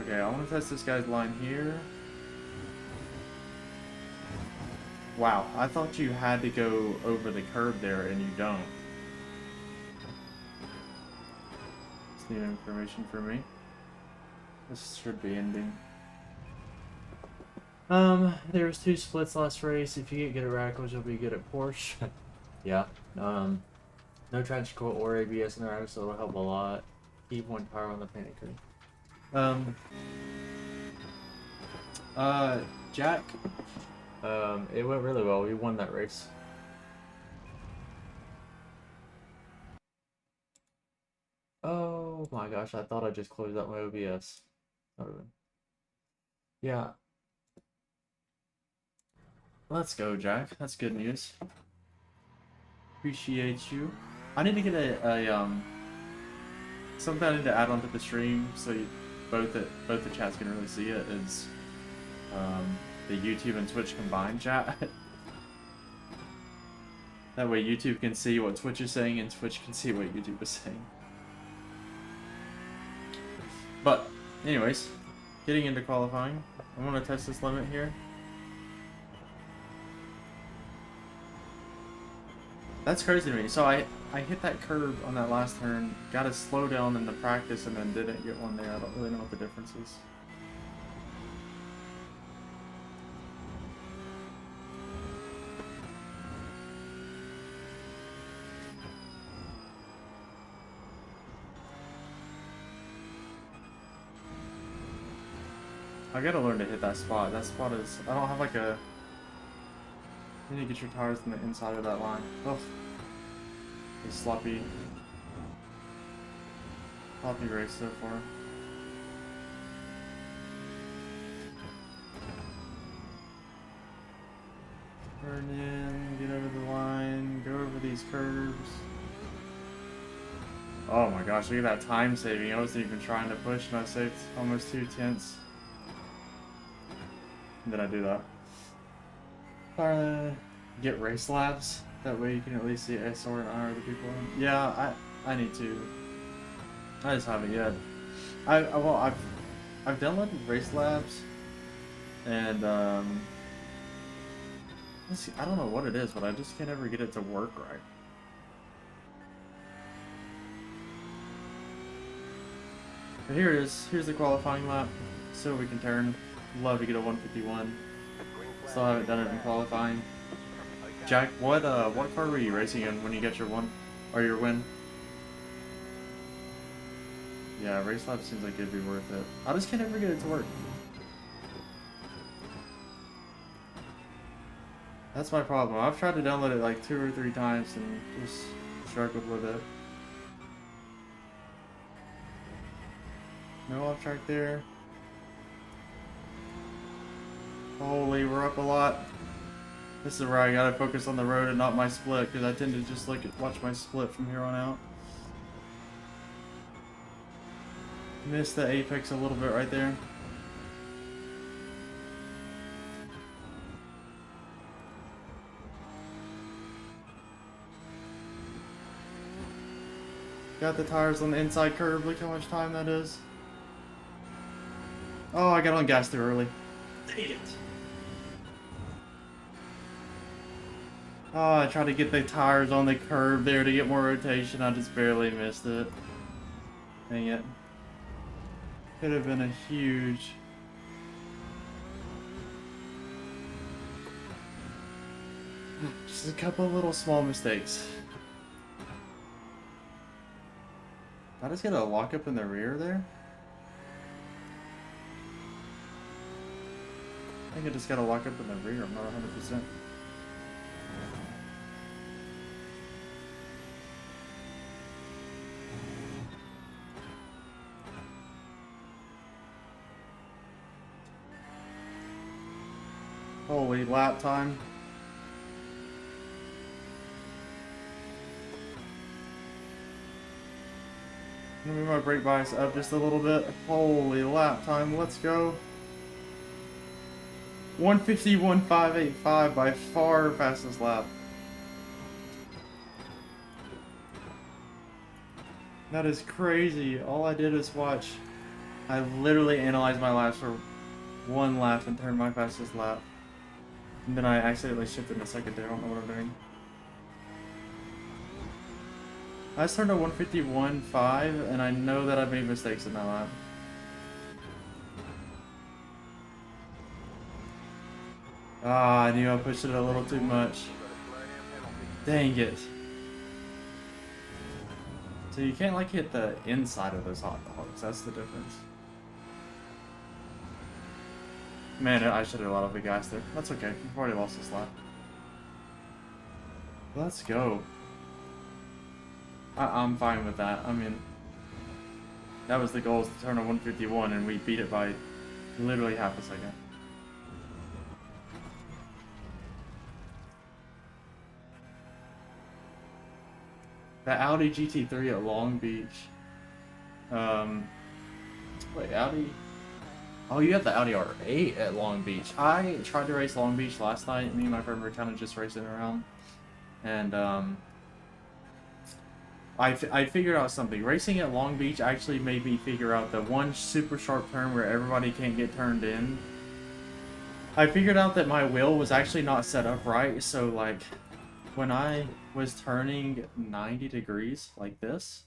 Okay, I want to test this guy's line here. Wow, I thought you had to go over the curb there, and you don't. It's new information for me. This should be ending. There was 2 splits last race. If you get good at radicals, you'll be good at Porsche. Yeah. No traction control or ABS in the radicals, so it'll help a lot. Keep one tire on the panic ring. Jack. It went really well. We won that race. Oh my gosh, I thought I just closed out my OBS. Yeah. Let's go, Jack. That's good news. Appreciate you. I need to get a something I need to add onto the stream so both the chats can really see it is the YouTube and Twitch combined chat. That way YouTube can see what Twitch is saying and Twitch can see what YouTube is saying. But, anyways, getting into qualifying. I want to test this limit here. That's crazy to me. So I hit that curb on that last turn, got a slow down in the practice, and then didn't get one there. I don't really know what the difference is. I gotta learn to hit that spot. That spot is... I don't have like a... You need to get your tires on the inside of that line. Ugh. It's sloppy. Sloppy race so far. Turn in, get over the line, go over these curves. Oh my gosh, look at that time saving. I wasn't even trying to push and I saved almost 2 tenths. Did I do that? Get race laps. That way you can at least see SR and IR the people in. Yeah, I need to. I just haven't yet. I've downloaded race labs, and I don't know what it is, but I just can't ever get it to work right. But here it is. Here's the qualifying lap. So we can turn. Love to get a 151. Still haven't done it in qualifying. Jack, what car were you racing in when you get your your win? Yeah, race lap seems like it'd be worth it. I just can't ever get it to work. That's my problem. I've tried to download it like 2 or 3 times and just struggled with it. No off track there. Holy, we're up a lot. This is where I gotta focus on the road and not my split, because I tend to just watch my split from here on out. Missed the apex a little bit right there. Got the tires on the inside curb. Look how much time that is. Oh, I got on gas too early. Dang it. Oh, I tried to get the tires on the curb there to get more rotation. I just barely missed it. Dang it. Could have been a huge... Just a couple little small mistakes. I just get a lock up in the rear there? I think I just got a lock up in the rear. I'm not 100%. Holy lap time. I'm gonna move my brake bias up just a little bit. Holy lap time, let's go. 151.585 by far fastest lap. That is crazy. All I did is watch. I literally analyzed my laps for one lap and turned my fastest lap. And then I accidentally shifted in a second there. I don't know what I'm doing. I just turned to 151.5 and I know that I made mistakes in that lap. Ah, I knew I pushed it a little too much. Dang it. So you can't like hit the inside of those hot dogs, that's the difference. Man, I should have let off the gas there. That's okay, we've already lost this lap. Let's go. I'm fine with that. I mean, that was the goal, is to turn a 151 and we beat it by literally half a second. The Audi GT3 at Long Beach. Wait, Audi? Oh, you have the Audi R8 at Long Beach. I tried to race Long Beach last night. Me and my friend were kind of just racing around. And, I figured out something. Racing at Long Beach actually made me figure out the one super sharp turn where everybody can't get turned in. I figured out that my wheel was actually not set up right, so, like, when I was turning 90 degrees like this,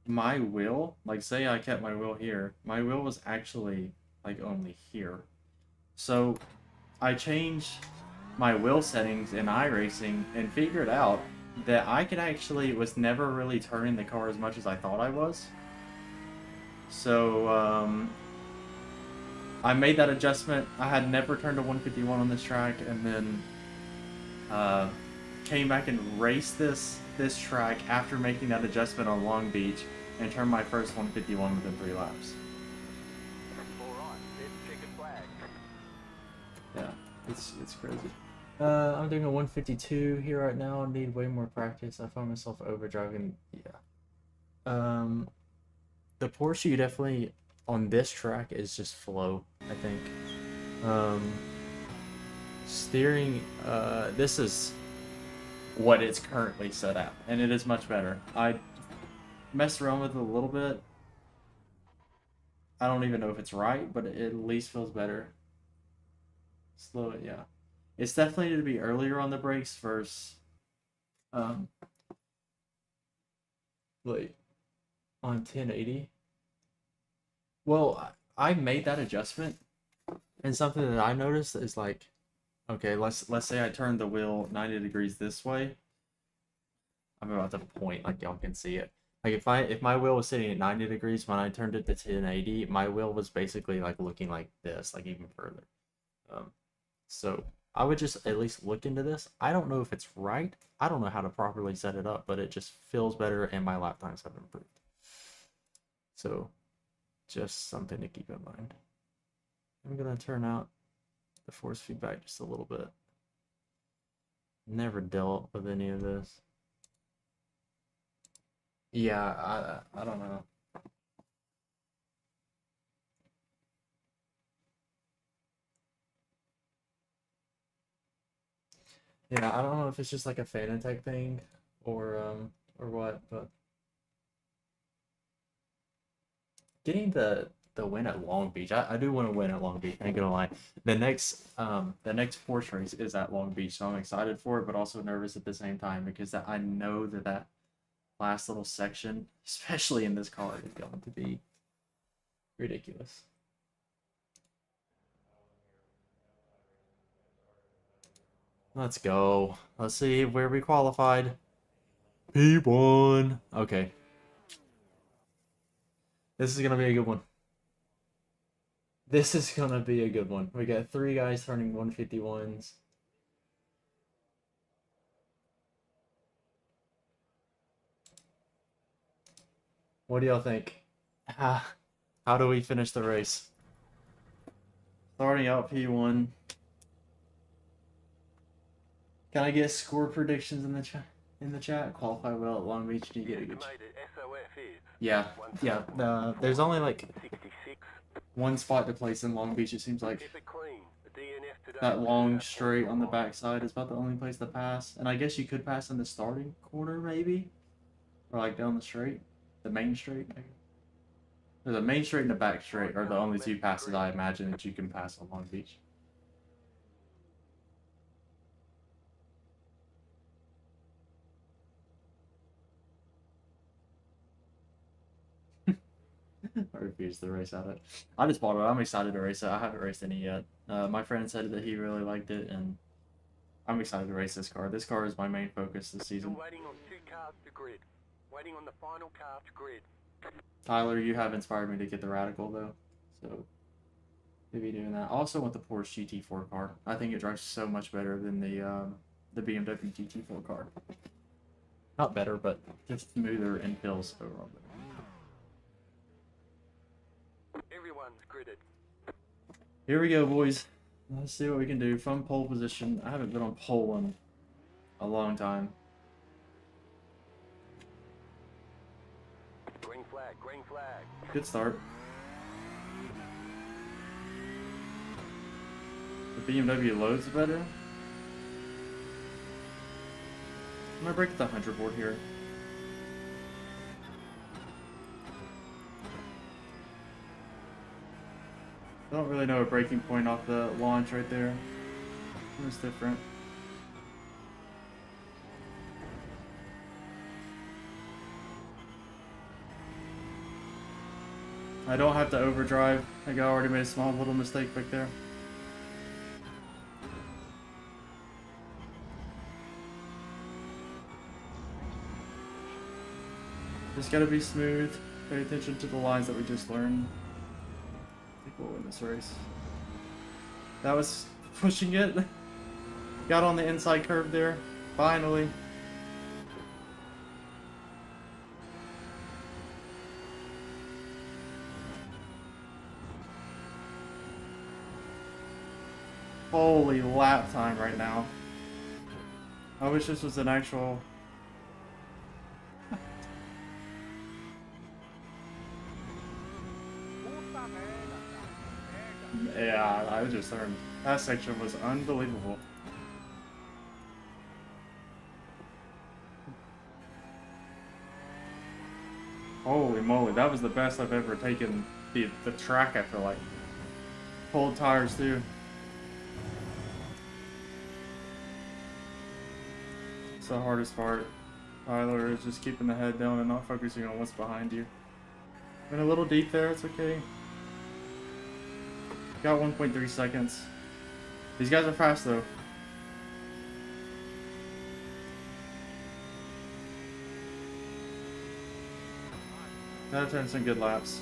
my wheel, like say I kept my wheel here, my wheel was actually like only here. So I changed my wheel settings in iRacing and figured out that I could actually was never really turning the car as much as I thought I was. So I made that adjustment. I had never turned a 151 on this track, and then came back and raced this track after making that adjustment on Long Beach and turned my first 151 within 3 laps. Yeah, it's crazy. I'm doing a 152 here right now. I need way more practice. I found myself overdriving. Yeah. The Porsche you definitely on this track is just flow, I think. Steering, this is what it's currently set at, and it is much better. I messed around with it a little bit. I don't even know if it's right, but it at least feels better. Slow it, yeah. It's definitely to be earlier on the brakes versus like on 1080. Well, I made that adjustment, and something that I noticed is like, okay, let's say I turn the wheel 90 degrees this way. I'm about to point like y'all can see it. Like if my wheel was sitting at 90 degrees when I turned it to 1080, my wheel was basically like looking like this, like even further. So I would just at least look into this. I don't know if it's right. I don't know how to properly set it up, but it just feels better and my lap times have improved. So just something to keep in mind. I'm gonna turn out the force feedback just a little bit. Never dealt with any of this. Yeah, I don't know. Yeah, I don't know if it's just like a Fanatec thing or what, but getting the win at Long Beach. I do want to win at Long Beach, I ain't gonna lie. The next Porsche race is at Long Beach, so I'm excited for it, but also nervous at the same time because I know that last little section, especially in this car, is going to be ridiculous. Let's go. Let's see where we qualified. P1. Okay. This is gonna be a good one. This is gonna be a good one. We got 3 guys turning 151s. What do y'all think? How do we finish the race? Starting out P1. Can I get score predictions in the chat? Qualify well at Long Beach. Do you get a good? Made it, SOS. Yeah, yeah. There's only like 66. one spot to place in Long Beach. It seems like Keep it clean. The DNF today. that long straight on the backside is about the only place to pass. And I guess you could pass in the starting corner, maybe, or like down the straight, the main straight. Maybe. The main straight and the back straight are the only two passes I imagine that you can pass on Long Beach. I refuse to race at it. I just bought it. I'm excited to race it. I haven't raced any yet. My friend said that he really liked it, and I'm excited to race this car. This car is my main focus this season. Still waiting on 2 cars to grid. Waiting on the final car to grid. Tyler, you have inspired me to get the Radical, though. So, maybe doing that. I also want the Porsche GT4 car. I think it drives so much better than the BMW GT4 car. Not better, but just smoother and feels overall better. Everyone's gridded. Here we go, boys. Let's see what we can do. From pole position. I haven't been on pole in a long time. Green flag, green flag. Good start. The BMW loads better. I'm gonna break the 100 board here. I don't really know a breaking point off the launch right there. It's different. I don't have to overdrive. I think I already made a small little mistake back there. Just gotta be smooth. Pay attention to the lines that we just learned. I think we'll win this race. That was pushing it. Got on the inside curve there. Finally. Holy lap time right now. I wish this was an actual... Yeah, I just learned. That section was unbelievable. Holy moly, that was the best I've ever taken the track, I feel like. Cold tires too. It's the hardest part. Tyler is just keeping the head down and not focusing on what's behind you. Went a little deep there, it's okay. Got 1.3 seconds. These guys are fast though. Gotta turn some good laps.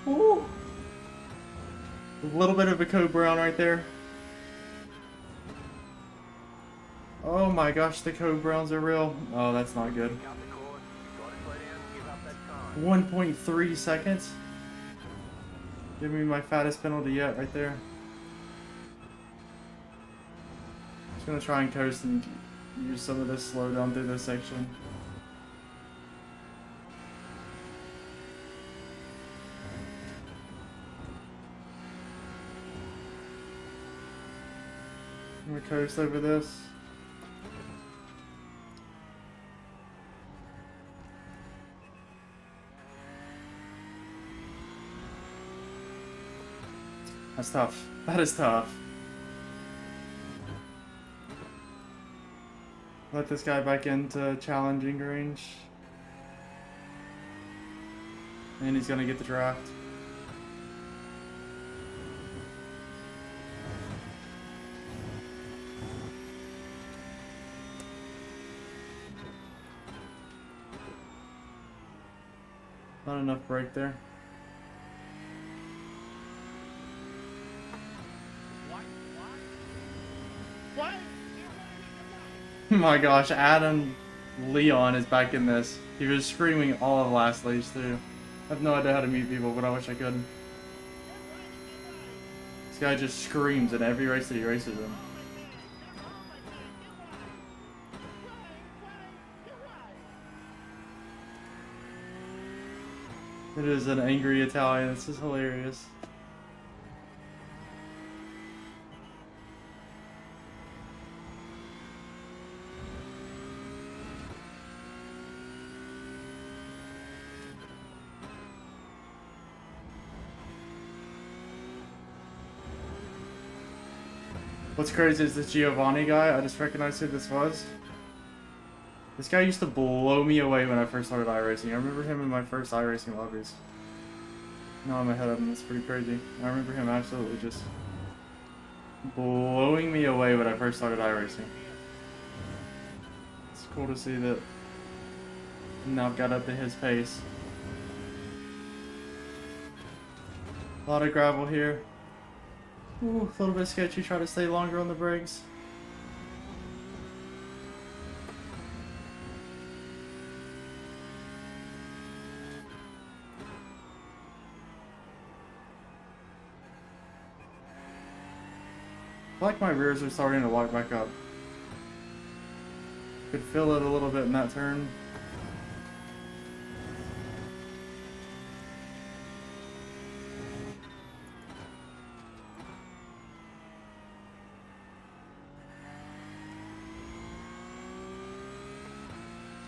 Ooh. A little bit of a code brown right there. Oh my gosh, the code browns are real. Oh, that's not good. 1.3 seconds. Give me my fattest penalty yet right there. Just gonna try and coast and use some of this slow down through this section. I'm gonna coast over this. That's tough. That is tough. Let this guy back into challenging range. And he's gonna get the draft. Not enough brake there. What? My gosh, Adam Leon is back in this. He was screaming all of last race too. I have no idea how to mute people, but I wish I could. This guy just screams in every race that he races in. It is an angry Italian. This is hilarious. What's crazy is this Giovanni guy. I just recognized who this was. This guy used to blow me away when I first started iRacing. I remember him in my first iRacing lobbies. Now I'm ahead of him. That's pretty crazy. I remember him absolutely just blowing me away when I first started iRacing. It's cool to see that now I've got up to his pace. A lot of gravel here. Ooh, a little bit sketchy. Try to stay longer on the brakes. I feel like my rears are starting to lock back up. Could feel it a little bit in that turn.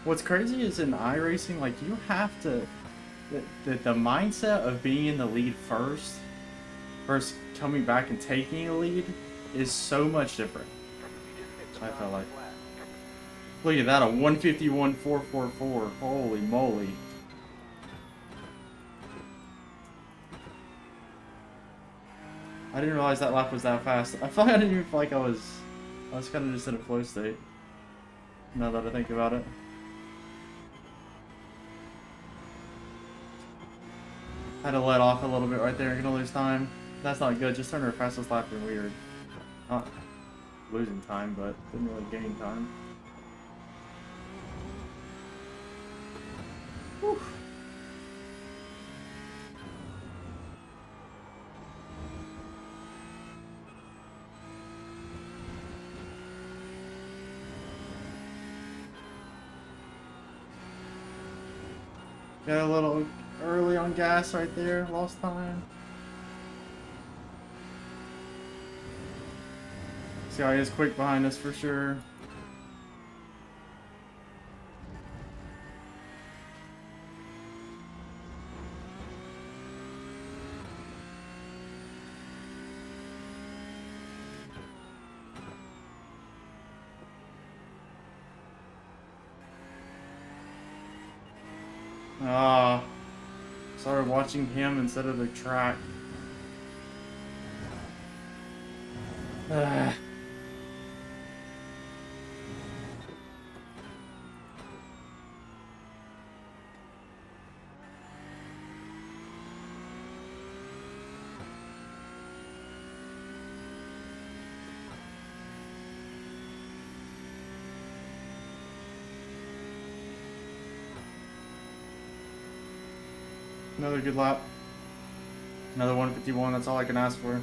What's crazy is in iRacing, like you have to, the mindset of being in the lead first versus coming back and taking a lead is so much different. I felt like. Look at that, a 151.444. Holy moly. I didn't realize that lap was that fast. I feel like I didn't even feel like I was kind of just in a flow state. Now that I think about it. Had to let off a little bit right there, gonna lose time. That's not good, just turned our fastest lap and weird. Not losing time, but didn't really gain time. Whew. Got a little early on gas right there, lost time. This guy is quick behind us for sure. Ah, started watching him instead of the track. Ah. Another good lap. Another 151, that's all I can ask for.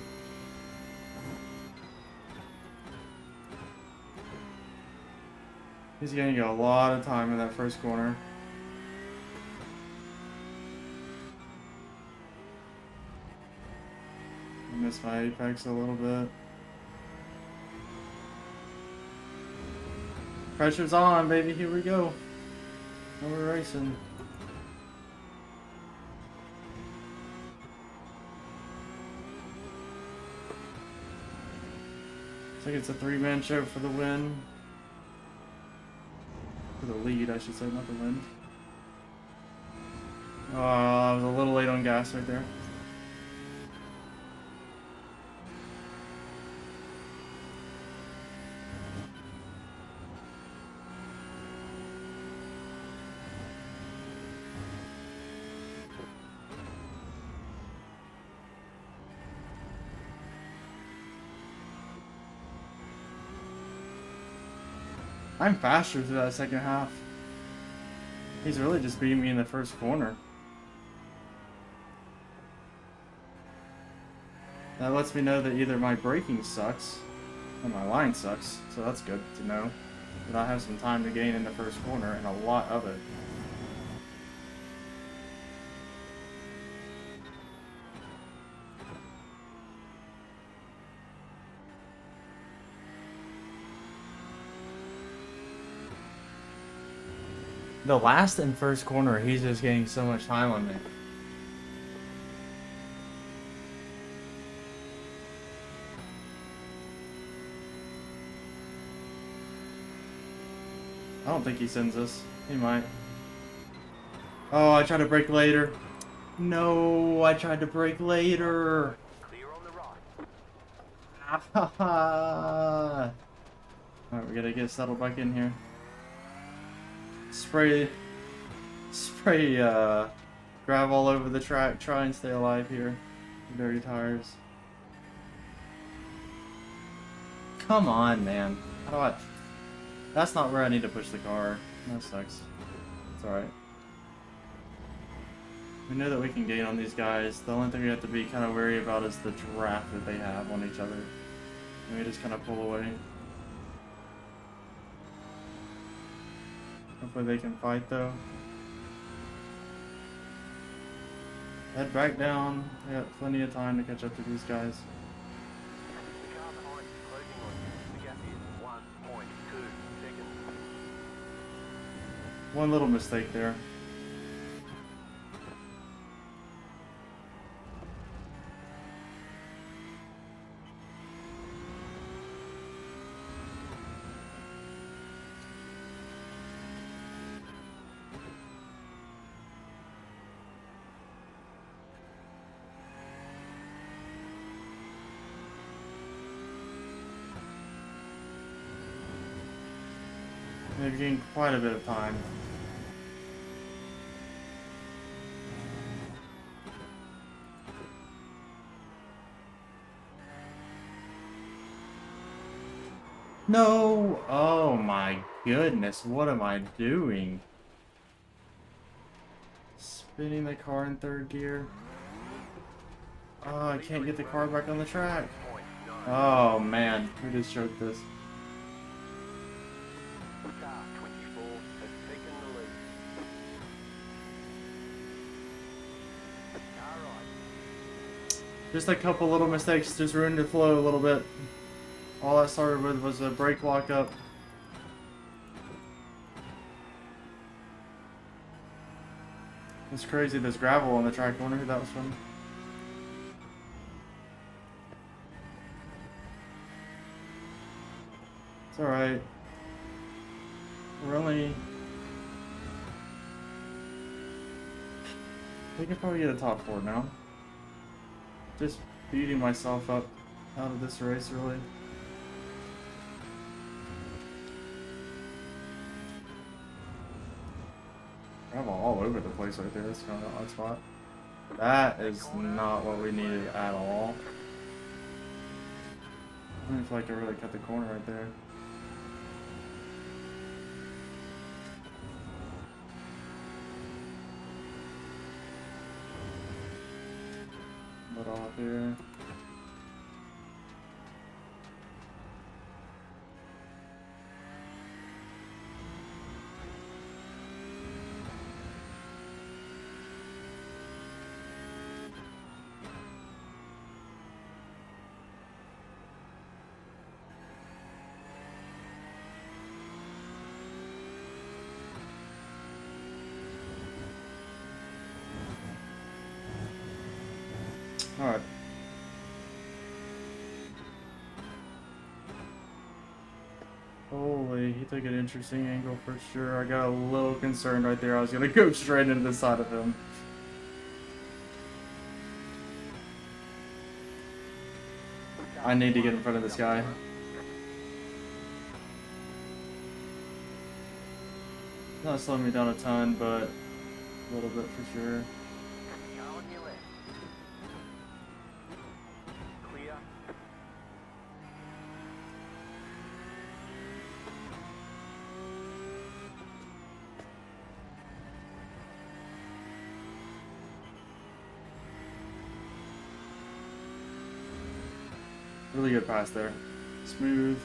He's getting a lot of time in that first corner. I missed my apex a little bit. Pressure's on, baby, here we go. Now we're racing. Looks like it's a three-man show for the win. For the lead, I should say, not the win. Oh, I was a little late on gas right there. I'm faster through that second half. He's really just beating me in the first corner. That lets me know that either my braking sucks or my line sucks, so that's good to know. But I have some time to gain in the first corner and a lot of it. The last and first corner, he's just getting so much time on me. I don't think he sends us. He might. Oh, I tried to brake later. No, I tried to brake later. Clear on the right. Alright, we gotta get settled back in here. Spray gravel all over the track. Try and stay alive here. Dirty tires. Come on, man. How do I... That's not where I need to push the car. That sucks. It's alright. We know that we can gain on these guys. The only thing we have to be kind of wary about is the draft that they have on each other. And we just kind of pull away. Hopefully they can fight though. Head back down. We got plenty of time to catch up to these guys. The car behind is closing on you. The gap is 1.2 seconds. One little mistake there. They've gained quite a bit of time. No! Oh my goodness, what am I doing? Spinning the car in third gear. Oh, I can't get the car back on the track. Oh man, we just choked this. Car 24 has taken the lead. Car right. Just a couple little mistakes just ruined the flow a little bit. All I started with was a brake lock up. It's crazy, there's gravel on the track. I wonder who that was from. It's alright. We're only... We can probably get a top 4 now. Just beating myself up out of this race, really. Gravel all over the place right there. That's kind of an odd spot. That is not what we needed at all. I don't feel like I really cut the corner right there. Let off here. Alright. Holy, he took an interesting angle for sure. I got a little concerned right there. I was gonna go straight into the side of him. I need to get in front of this guy. Not slowing me down a ton, but a little bit for sure. Car on your left. Clear. Really good pass there. Smooth.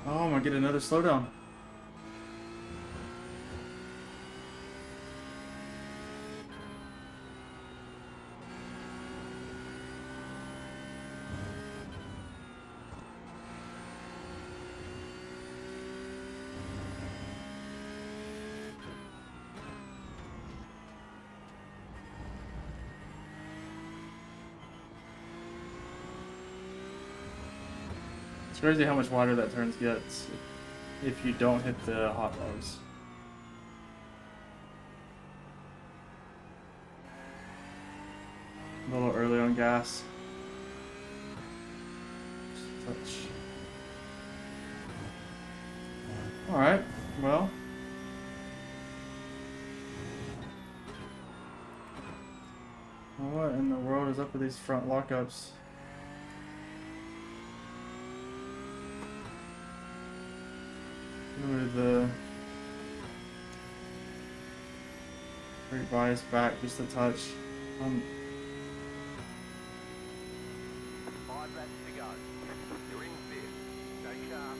Oh, I'm gonna get another slowdown. It's crazy how much wider that turns gets if you don't hit the hot dogs. A little early on gas. Touch. Alright, well. What in the world is up with these front lockups? Move the brake bias back just a touch. 5 laps to go. You're in fifth. Stay sharp.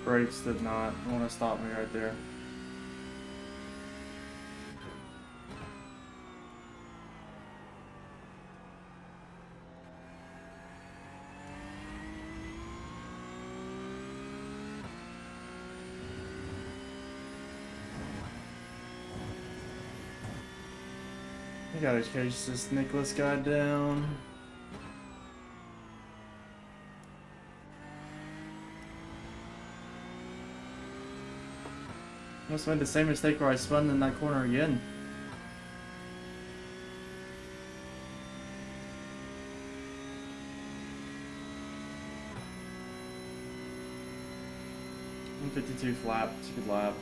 Brakes did not want to stop me right there. I gotta chase this Nicholas guy down. Almost made the same mistake where I spun in that corner again. $152 flat, it's a good lap.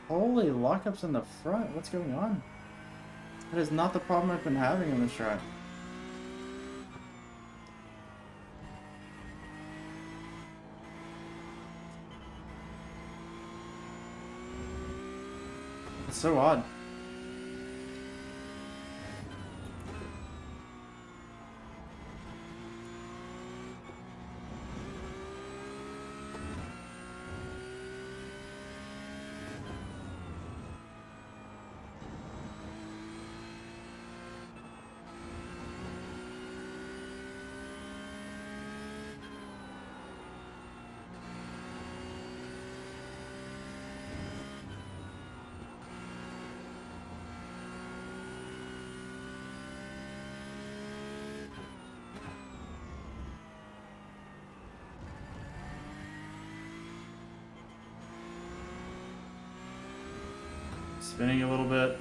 Holy lockups in the front, what's going on? That is not the problem I've been having on this track. It's so odd. Spinning a little bit.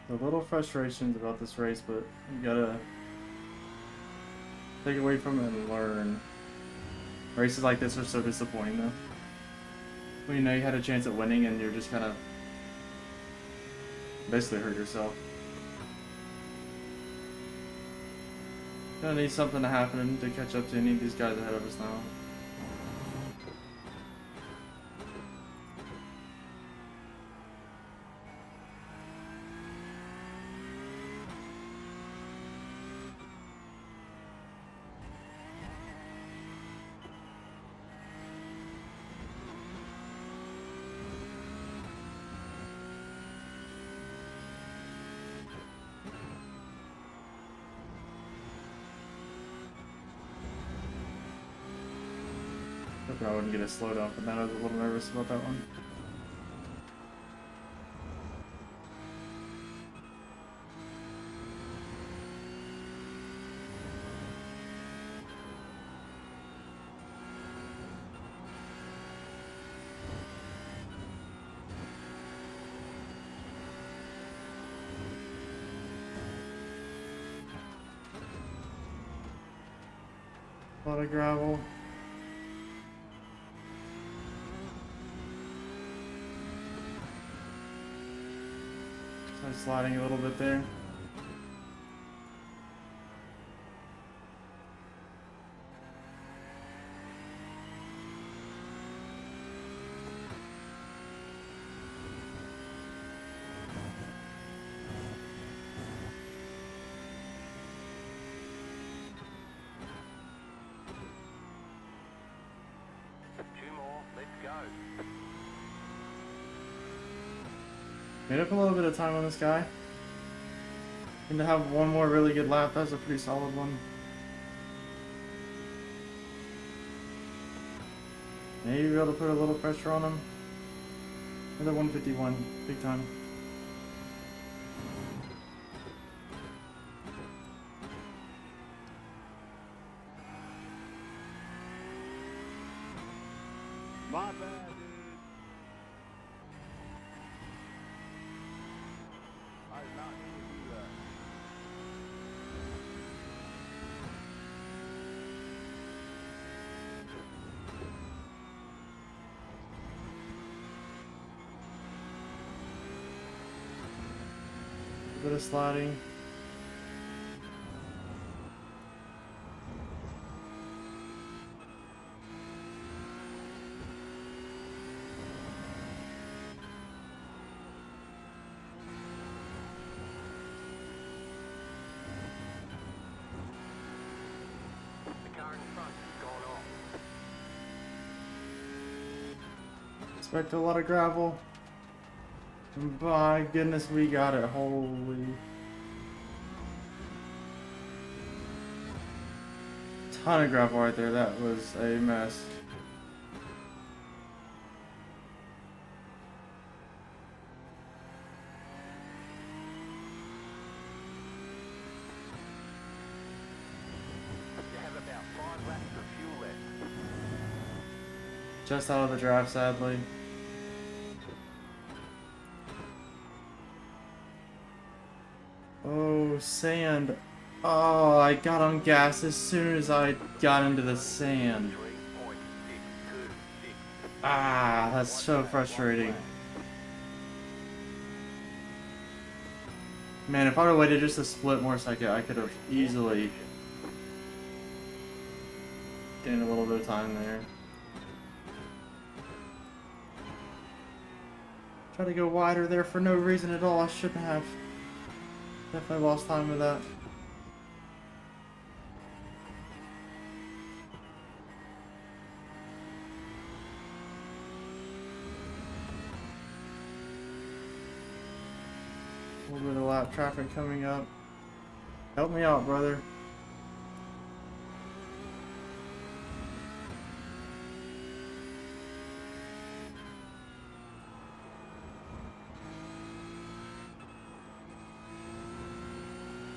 A little frustrations about this race, but you gotta Take away from it and learn. Races like this are so disappointing though. When you know you had a chance at winning and you're just kind of basically hurt yourself. Gonna need something to happen to catch up to any of these guys ahead of us now. Hoping I wouldn't get a slowed up, but then I was a little nervous about that one. A lot of gravel. Sliding a little bit there. Two more, let's go. Made up a little bit of time on this guy. And to have one more really good lap, that's a pretty solid one. Maybe be able to put a little pressure on him. Another 151, big time. My bad, dude. I did not mean to do that. A bit of sliding. The car in front has gone off. Expect a lot of gravel. My goodness, we got it. Holy. Ton of gravel right there. That was a mess. You have about 5 laps of fuel left. Just out of the draft, sadly. Oh, sand. Oh, I got on gas as soon as I got into the sand. 3.626. Ah, that's so frustrating. Man, if I would have waited just a split more second, I could have easily gained a little bit of time there. Try to go wider there for no reason at all. I shouldn't have. Definitely lost time with that. A little bit of lap traffic coming up. Help me out, brother.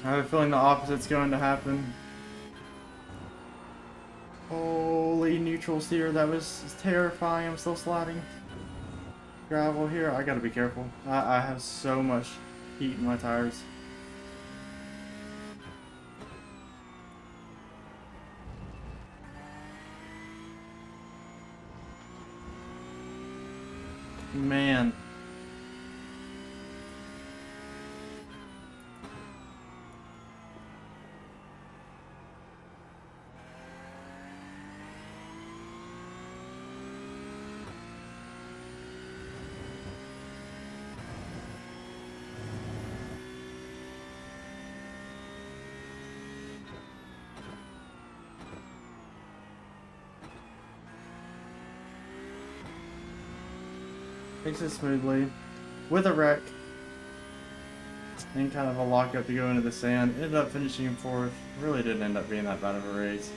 I have a feeling the opposite's going to happen. Holy neutrals here, that was terrifying. I'm still sliding. Gravel here, I gotta be careful. I have so much heat in my tires. Man. Takes it smoothly. With a wreck. And kind of a lockup to go into the sand. Ended up finishing fourth. Really didn't end up being that bad of a race.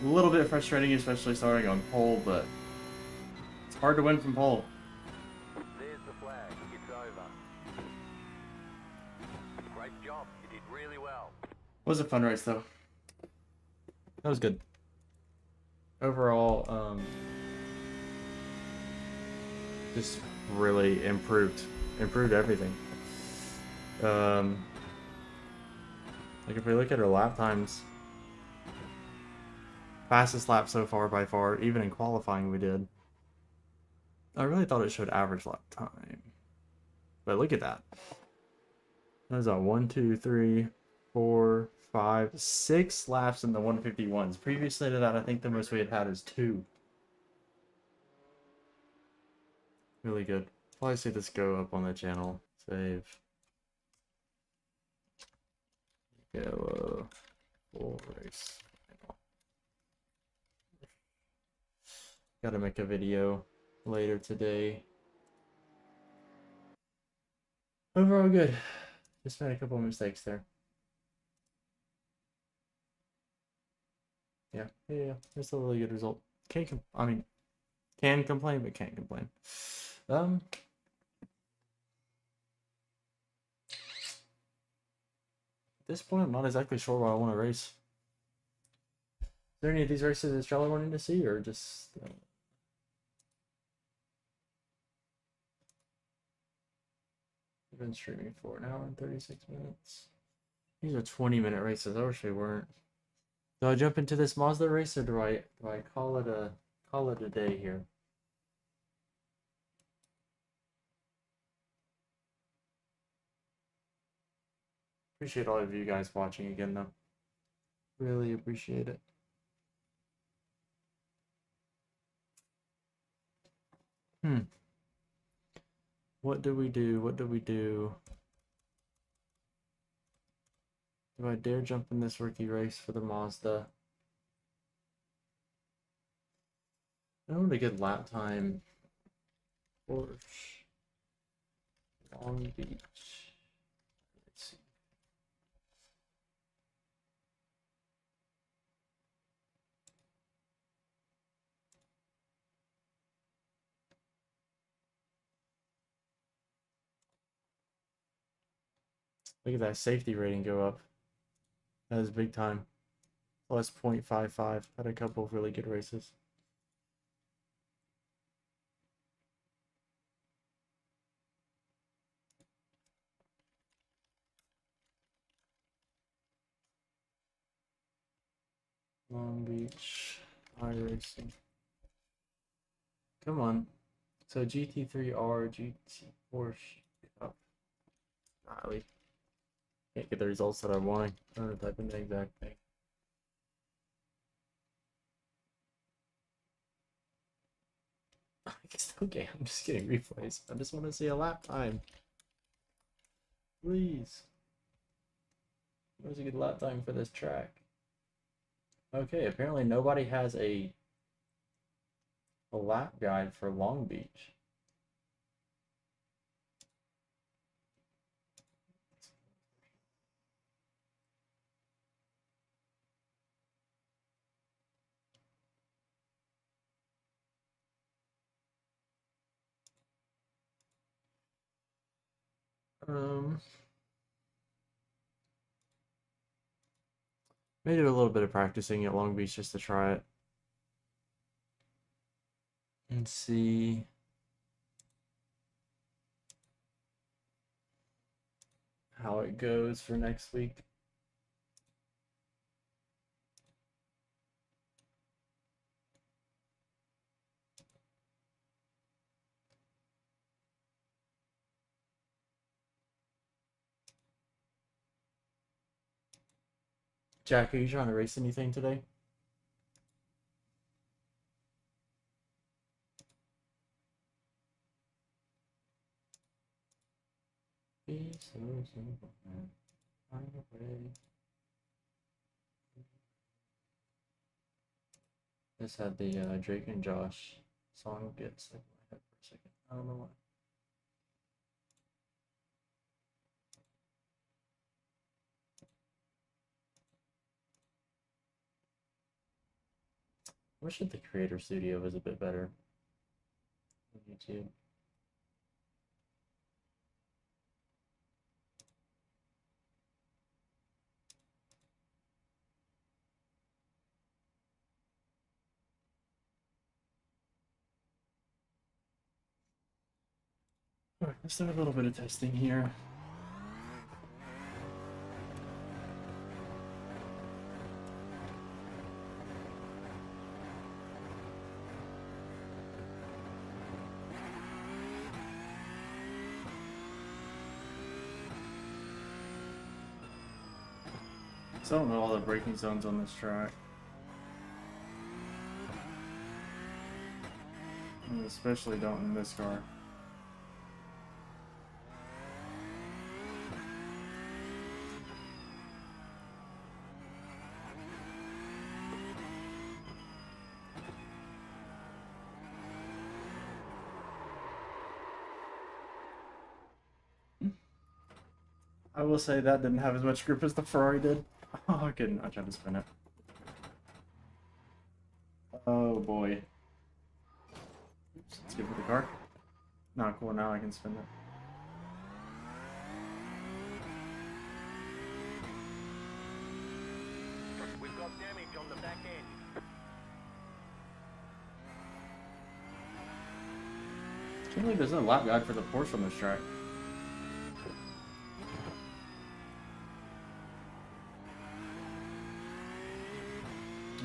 A little bit frustrating, especially starting on pole, but it's hard to win from pole. There's the flag. It's over. Great job. You did really well. Was a fun race though. That was good. Overall, just really improved everything. Like if we look at our lap times, fastest lap so far by far, even in qualifying we did. I really thought it showed average lap time, but look at that. That was a 1, 2, 3, 4, 5, 6 laps in the 151s. Previously to that, I think the most we had is 2. Really good. Probably see this go up on the channel. Save. Go full race. Gotta make a video later today. Overall good. Just made a couple of mistakes there. Yeah. It's a really good result. Can complain, but can't complain. At this point, I'm not exactly sure what I want to race. Is there any of these races that y'all are wanting to see, or just? I've been streaming for an hour and 36 minutes. These are 20-minute races. I wish they weren't. Do I jump into this Mazda race, or do I call it a day here? Appreciate all of you guys watching again, though. Really appreciate it. What do we do? Do I dare jump in this rookie race for the Mazda? I want a good lap time. Porsche. Long Beach. Let's see. Look at that safety rating go up. That is big time. Plus 0.55. Had a couple of really good races. Long Beach, Iracing. Come on. So GT3R, GT Porsche. Oh, golly. Can't get the results that I'm wanting. I'm gonna type in the exact thing. It's okay, I'm just getting replays. I just want to see a lap time. Please. What's a good lap time for this track? Okay, apparently nobody has a lap guide for Long Beach. May do a little bit of practicing at Long Beach just to try it. And see how it goes for next week. Jack, are you trying to race anything today? Be so simple, man. Find a way. Just had the Drake and Josh song get stuck in my head for a second. I don't know why. I wish that the Creator Studio was a bit better on YouTube. Alright, let's do a little bit of testing here. So I don't know all the braking zones on this track. And especially don't in this car. I will say that didn't have as much grip as the Ferrari did. Oh, I couldn't. I tried to spin it. Oh boy. Oops, let's give it the car. Not cool, now I can spin it. We've got damage on the back end. Can't believe there's no lap guide for the Porsche on this track.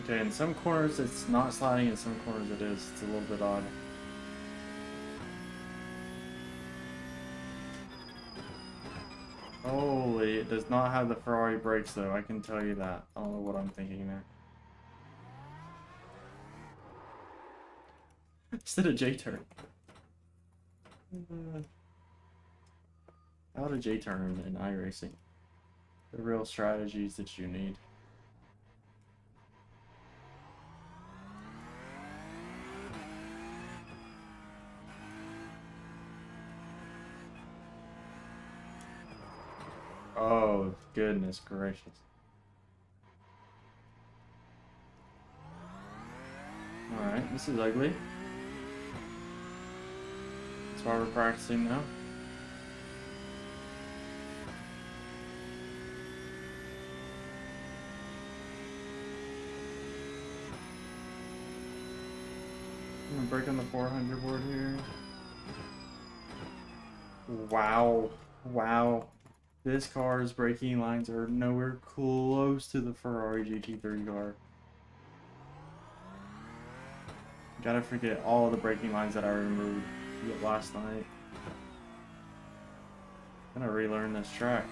Okay, in some corners it's not sliding, in some corners it is. It's a little bit odd. Holy, it does not have the Ferrari brakes though, I can tell you that. I don't know what I'm thinking there. Instead of J-turn. How to J-turn in iRacing? The real strategies that you need. Oh, goodness gracious. Alright, this is ugly. That's why we're practicing now. I'm gonna break on the 400 board here. Wow. Wow. This car's braking lines are nowhere close to the Ferrari GT3 car. Gotta forget all of the braking lines that I removed last night. I'm gonna relearn this track.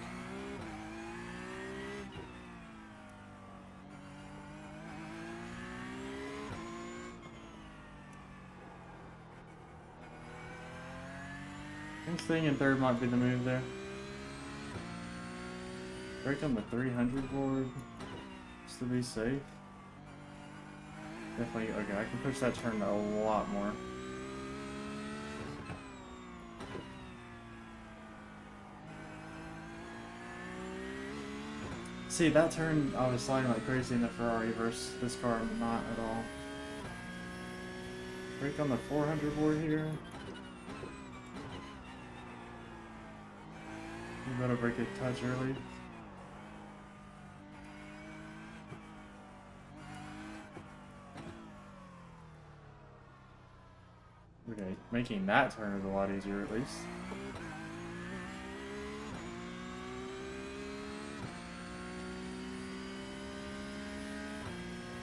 I think staying in third might be the move there. Break on the 300 board just to be safe. Definitely, okay, I can push that turn a lot more. See, that turn I was sliding like crazy in the Ferrari versus this car, I'm not at all. Break on the 400 board here. You better break a touch early. Okay, making that turn is a lot easier at least.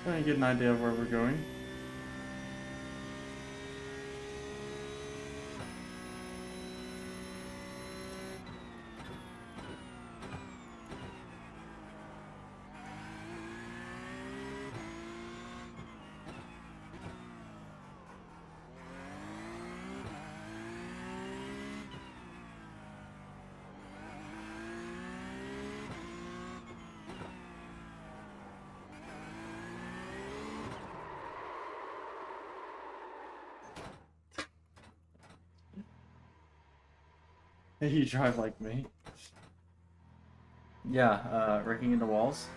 Trying to get an idea of where we're going. You drive like me. Yeah, raking into walls.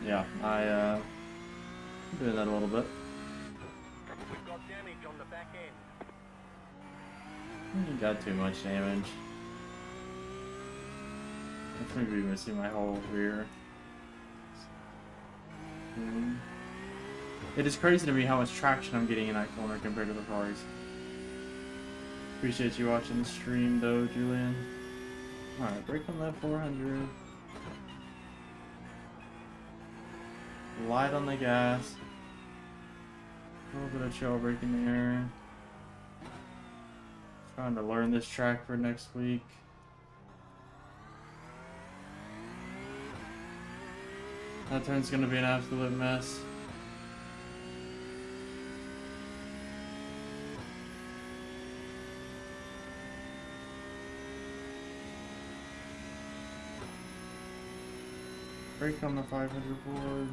Yeah, I'm doing that a little bit. We've got damage on the back end. You got too much damage. I'm going to be missing my whole rear. It is crazy to me how much traction I'm getting in that corner compared to the cars. Appreciate you watching the stream though, Julian. Alright, brake on that 400. Light on the gas. A little bit of trail braking there. Trying to learn this track for next week. That turn's gonna be an absolute mess. Brake on the 500 board.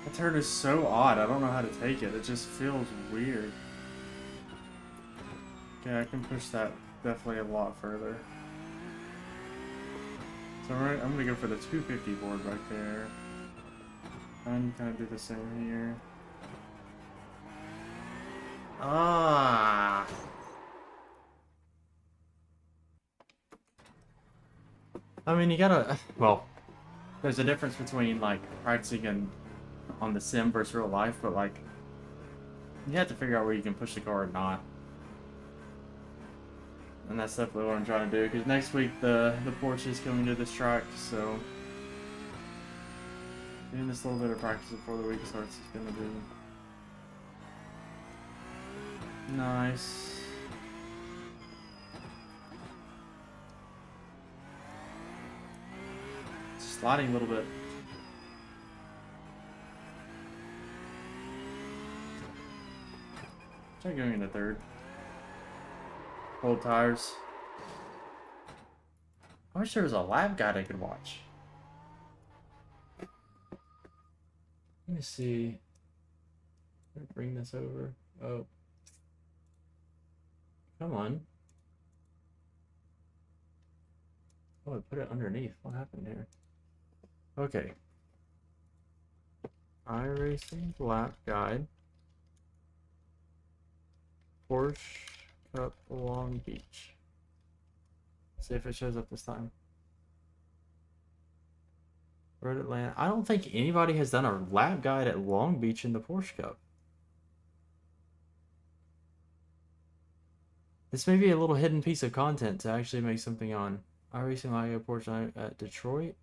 That turn is so odd. I don't know how to take it. It just feels weird. Okay, I can push that definitely a lot further. So I'm gonna go for the 250 board right there. And kind of do the same here. Ah. I mean, you gotta. Well, there's a difference between like practicing and on the sim versus real life, but like you have to figure out where you can push the car or not. And that's definitely what I'm trying to do, because next week the Porsche is coming to this track, so doing this little bit of practice before the week starts is gonna be nice. Sliding a little bit. Try going into third. Hold tires. I wish there was a lab guide I could watch. Let me see. Let me bring this over. Oh. Come on. Oh, I put it underneath. What happened here? Okay. Iracing lap guide. Porsche Cup Long Beach. See if it shows up this time. Road Atlanta. I don't think anybody has done a lap guide at Long Beach in the Porsche Cup. This may be a little hidden piece of content to actually make something on. iRacing Lago Porsche at Detroit.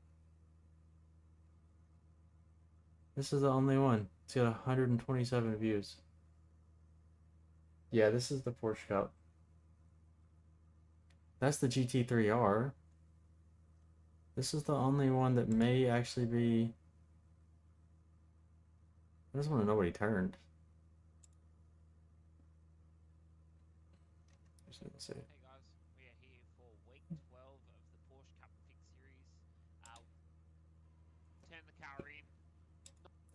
This is the only one. It's got 127 views. Yeah, this is the Porsche Cup. That's the GT3R. This is the only one that may actually be... I just want to know what he turned. Let's see. Hey guys, we are here for week 12 of the Porsche Cup Fix Series. Turn the car in.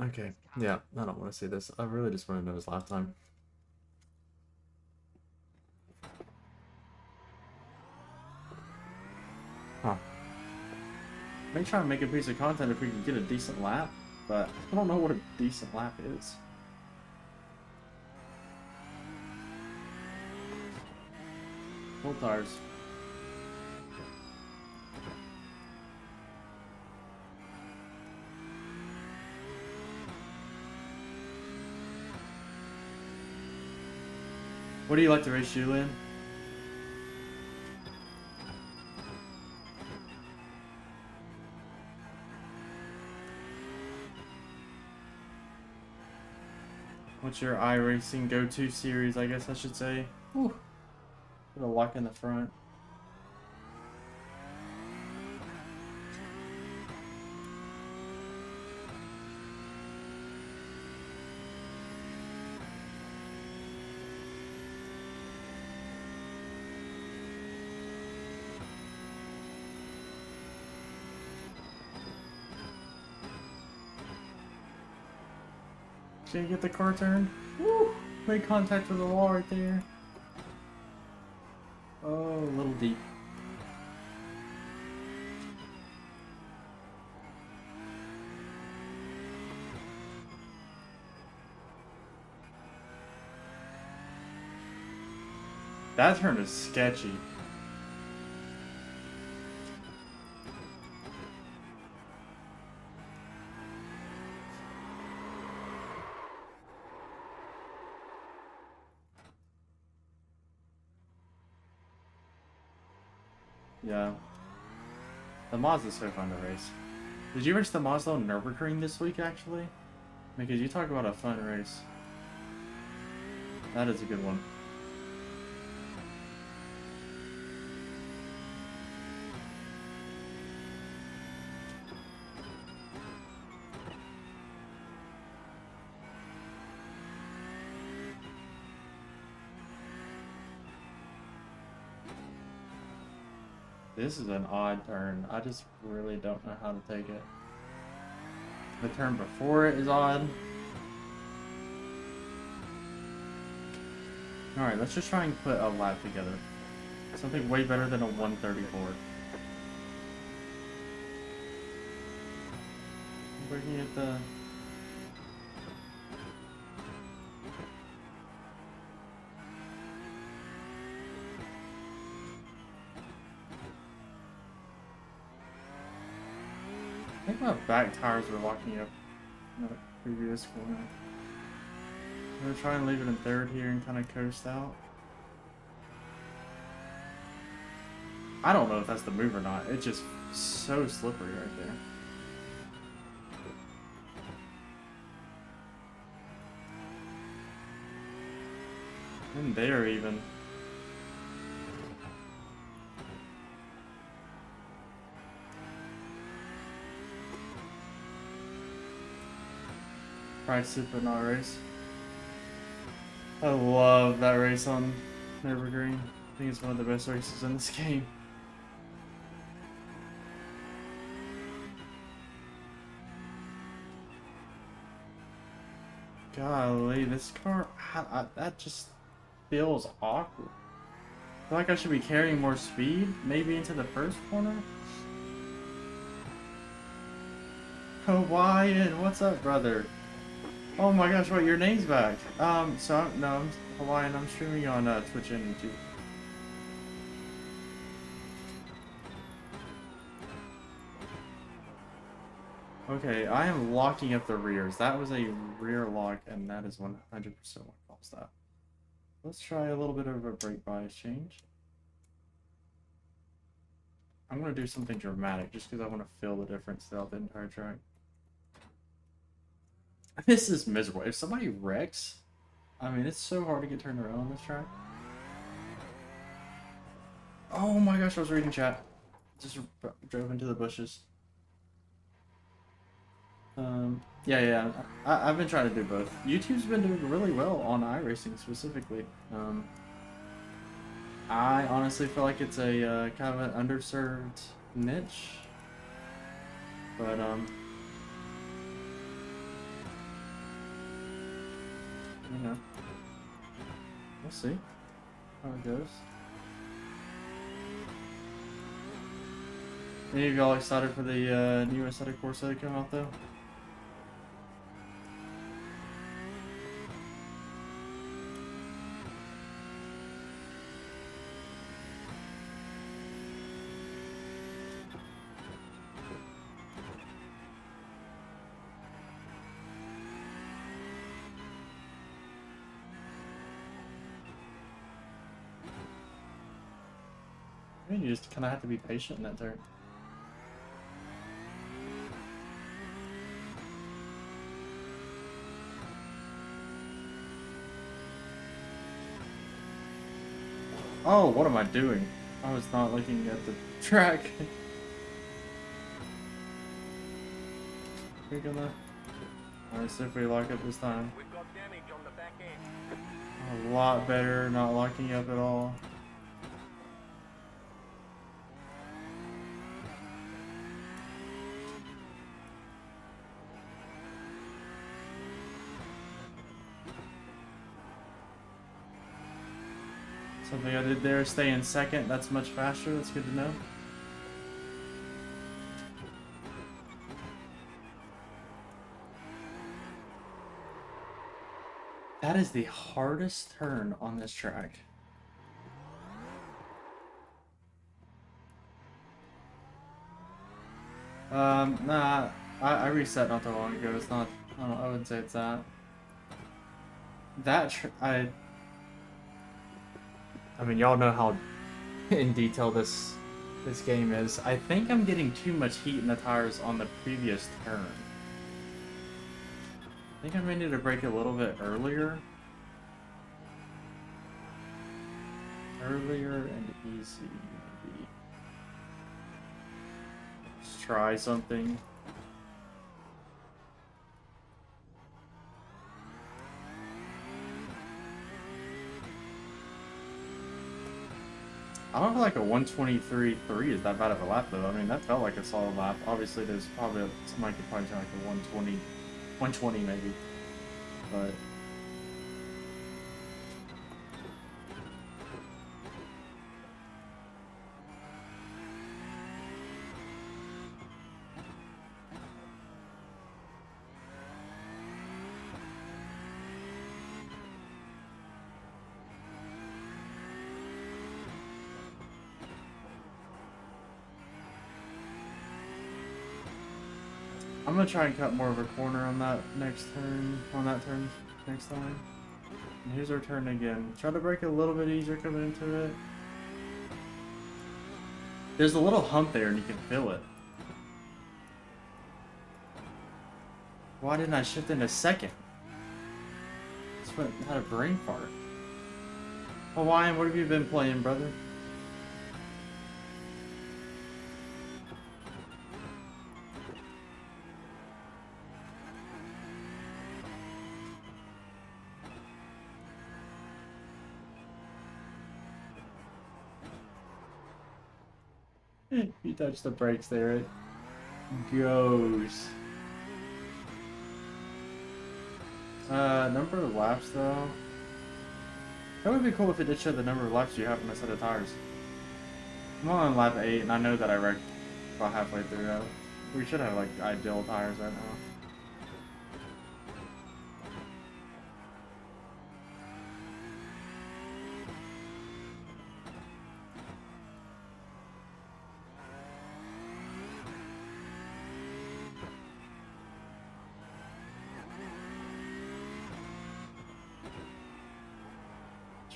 Okay, yeah, I don't want to see this. I really just want to know his lap time. Huh. May try and make a piece of content if we can get a decent lap, but I don't know what a decent lap is. Full tires. What do you like to race, Julian? What's your iRacing go-to series, I guess I should say? Whew. Put a lock in the front. Can you get the car turned? Woo! Made contact with the wall right there. Oh, a little deep. That turn is sketchy. Yeah. The mods is so fun to race. Did you race the mods though Nürburgring this week actually? Because you talk about a fun race. That is a good one. This is an odd turn. I just really don't know how to take it. The turn before it is odd. Alright, let's just try and put a lap together. Something way better than a 134. Looking at the... I think my back tires were locking up in the previous corner. I'm gonna try and leave it in third here and kind of coast out. I don't know if that's the move or not. It's just so slippery right there. And there even. Pride Super not race. I love that race on Nürburgring. I think it's one of the best races in this game. Golly, this car, that just feels awkward. I feel like I should be carrying more speed, maybe into the first corner. Hawaiian, what's up, brother? Oh my gosh, wait, your name's back. I'm Hawaiian. I'm streaming on Twitch and YouTube. Okay, I am locking up the rears. That was a rear lock, and that is 100% what caused that. Let's try a little bit of a brake bias change. I'm going to do something dramatic, just because I want to feel the difference throughout the entire track. This is miserable. If somebody wrecks, I mean, it's so hard to get turned around on this track. Oh my gosh, I was reading chat. Just drove into the bushes. Yeah. I've been trying to do both. YouTube's been doing really well on iRacing specifically. I honestly feel like it's a kind of an underserved niche. But, you know, we'll see how it goes. Any of y'all excited for the new Aesthetic Corsa to come out though? I mean, you just kind of have to be patient in that turn. Oh, what am I doing? I was not looking at the track. We're gonna... Alright, see if we lock up this time. We've got damage on the back end. A lot better not locking up at all. Something I did there, stay in second. That's much faster. That's good to know. That is the hardest turn on this track. Nah, I reset not too long ago. It's not, I wouldn't say it's that. I mean, y'all know how in detail this game is. I think I'm getting too much heat in the tires on the previous turn. I think I may need to brake a little bit earlier. Earlier and easy, maybe. Let's try something. I don't feel like a 123.3 is that bad of a lap though. I mean, that felt like a solid lap. Obviously, there's probably somebody could probably try like a 120 maybe, but. I'm gonna try and cut more of a corner on that next turn, next time. And here's our turn again. Try to brake a little bit easier coming into it. There's a little hump there and you can feel it. Why didn't I shift into second? Just had a brain fart. Hawaiian, what have you been playing, brother? You touch the brakes there, it goes. Number of laps though. That would be cool if it did show the number of laps you have on a set of tires. I'm on lap 8 and I know that I wrecked about halfway through that. We should have like ideal tires right now.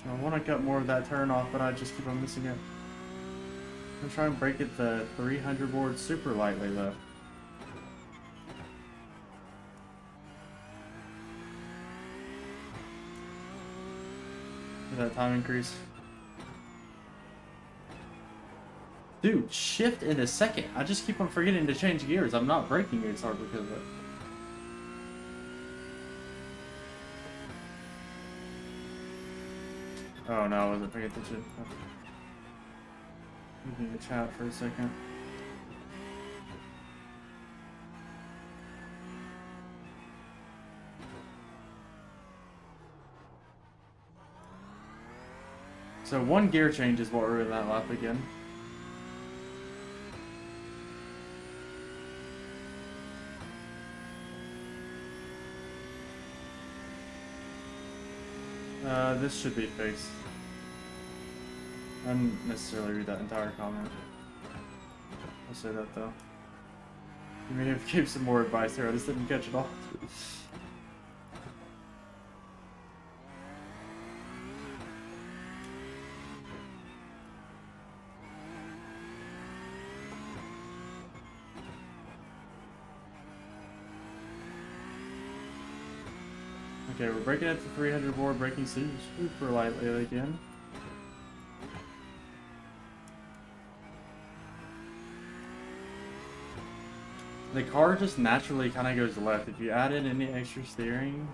I want to cut more of that turn off, but I just keep on missing it. I'm trying to brake it the 300 board super lightly though. Did that time increase? Dude, shift in a second. I just keep on forgetting to change gears. I'm not braking as hard because of it. Oh no, I wasn't paying attention. Moving the chat for a second. So one gear change is what we're in that lap again. This should be fixed. I didn't necessarily read that entire comment. I'll say that though. You may have gave some more advice here, I just didn't catch it all. Okay, we're breaking it to 300 board, braking super lightly again. The car just naturally kind of goes left. If you add in any extra steering,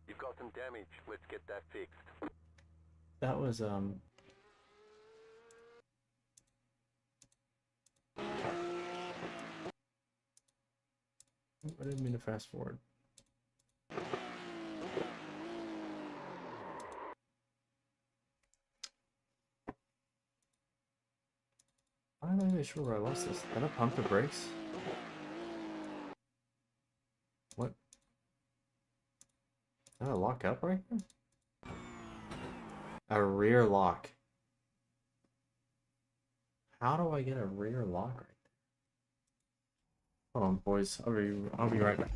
You've got some damage. Let's get that fixed. that was I didn't mean to fast forward. I'm not really sure where I lost this. Did I pump the brakes? What? Did I lock up right there? A rear lock. How do I get a rear lock right there? Hold on, boys. I'll be right back.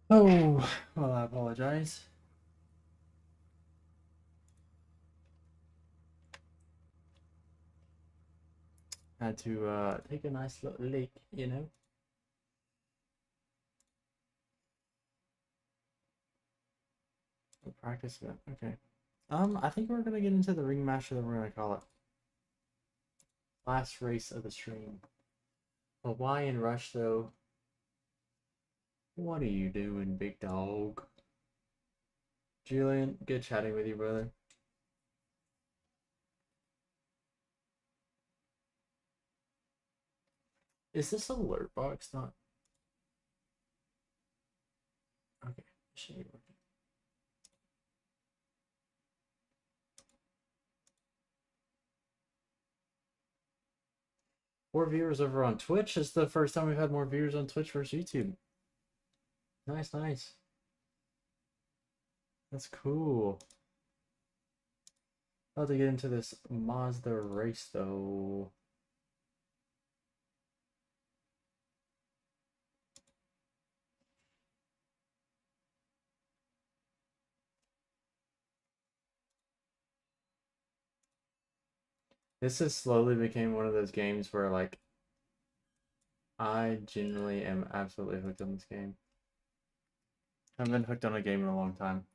Oh, well, I apologize. Had to take a nice little leak, you know. Practice it. Okay. I think we're gonna get into the ring match that we're gonna call it. Last race of the stream. Hawaiian Rush though. What are you doing, big dog? Julian, good chatting with you, brother. Is this alert box not? Okay, should be working. More viewers over on Twitch. It's the first time we've had more viewers on Twitch versus YouTube. Nice, nice. That's cool. About to get into this Mazda race though. This has slowly became one of those games where like I genuinely am absolutely hooked on this game. I haven't been hooked on a game in a long time.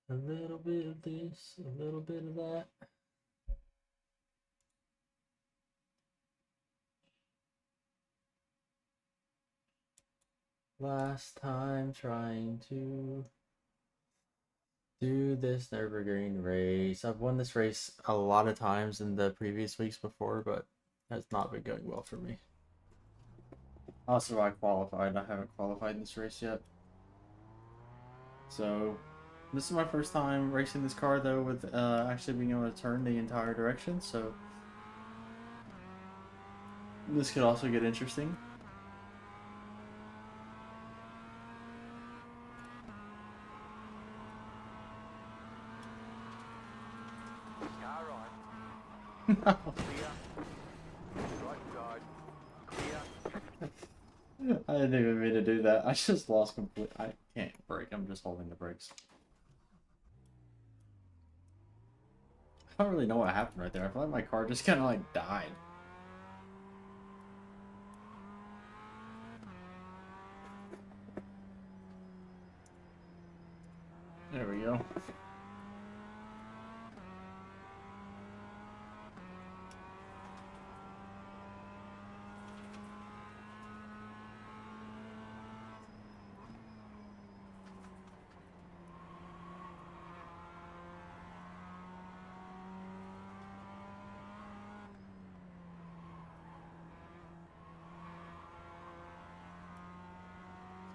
A little bit of this, a little bit of that. Last time trying to do this Nürburgring race. I've won this race a lot of times in the previous weeks before, but has not been going well for me. Also, I qualified. I haven't qualified in this race yet. So, this is my first time racing this car, though, with actually being able to turn the entire direction, so this could also get interesting. Car right. Clear. Right side. Clear. I didn't even mean to do that. I just lost complete. I can't brake. I'm just holding the brakes. I don't really know what happened right there. I feel like my car just kind of like died. There we go.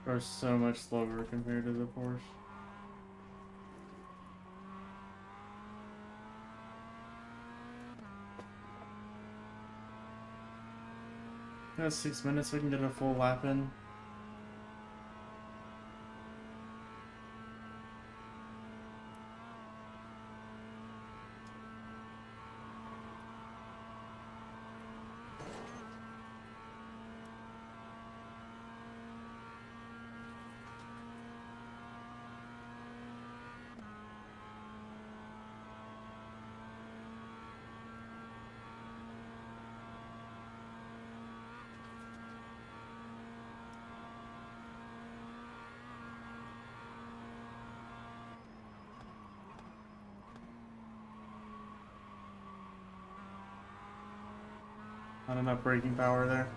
Are so much slower compared to the Porsche. Yeah, 6 minutes we can get a full lap in. Not enough braking power there.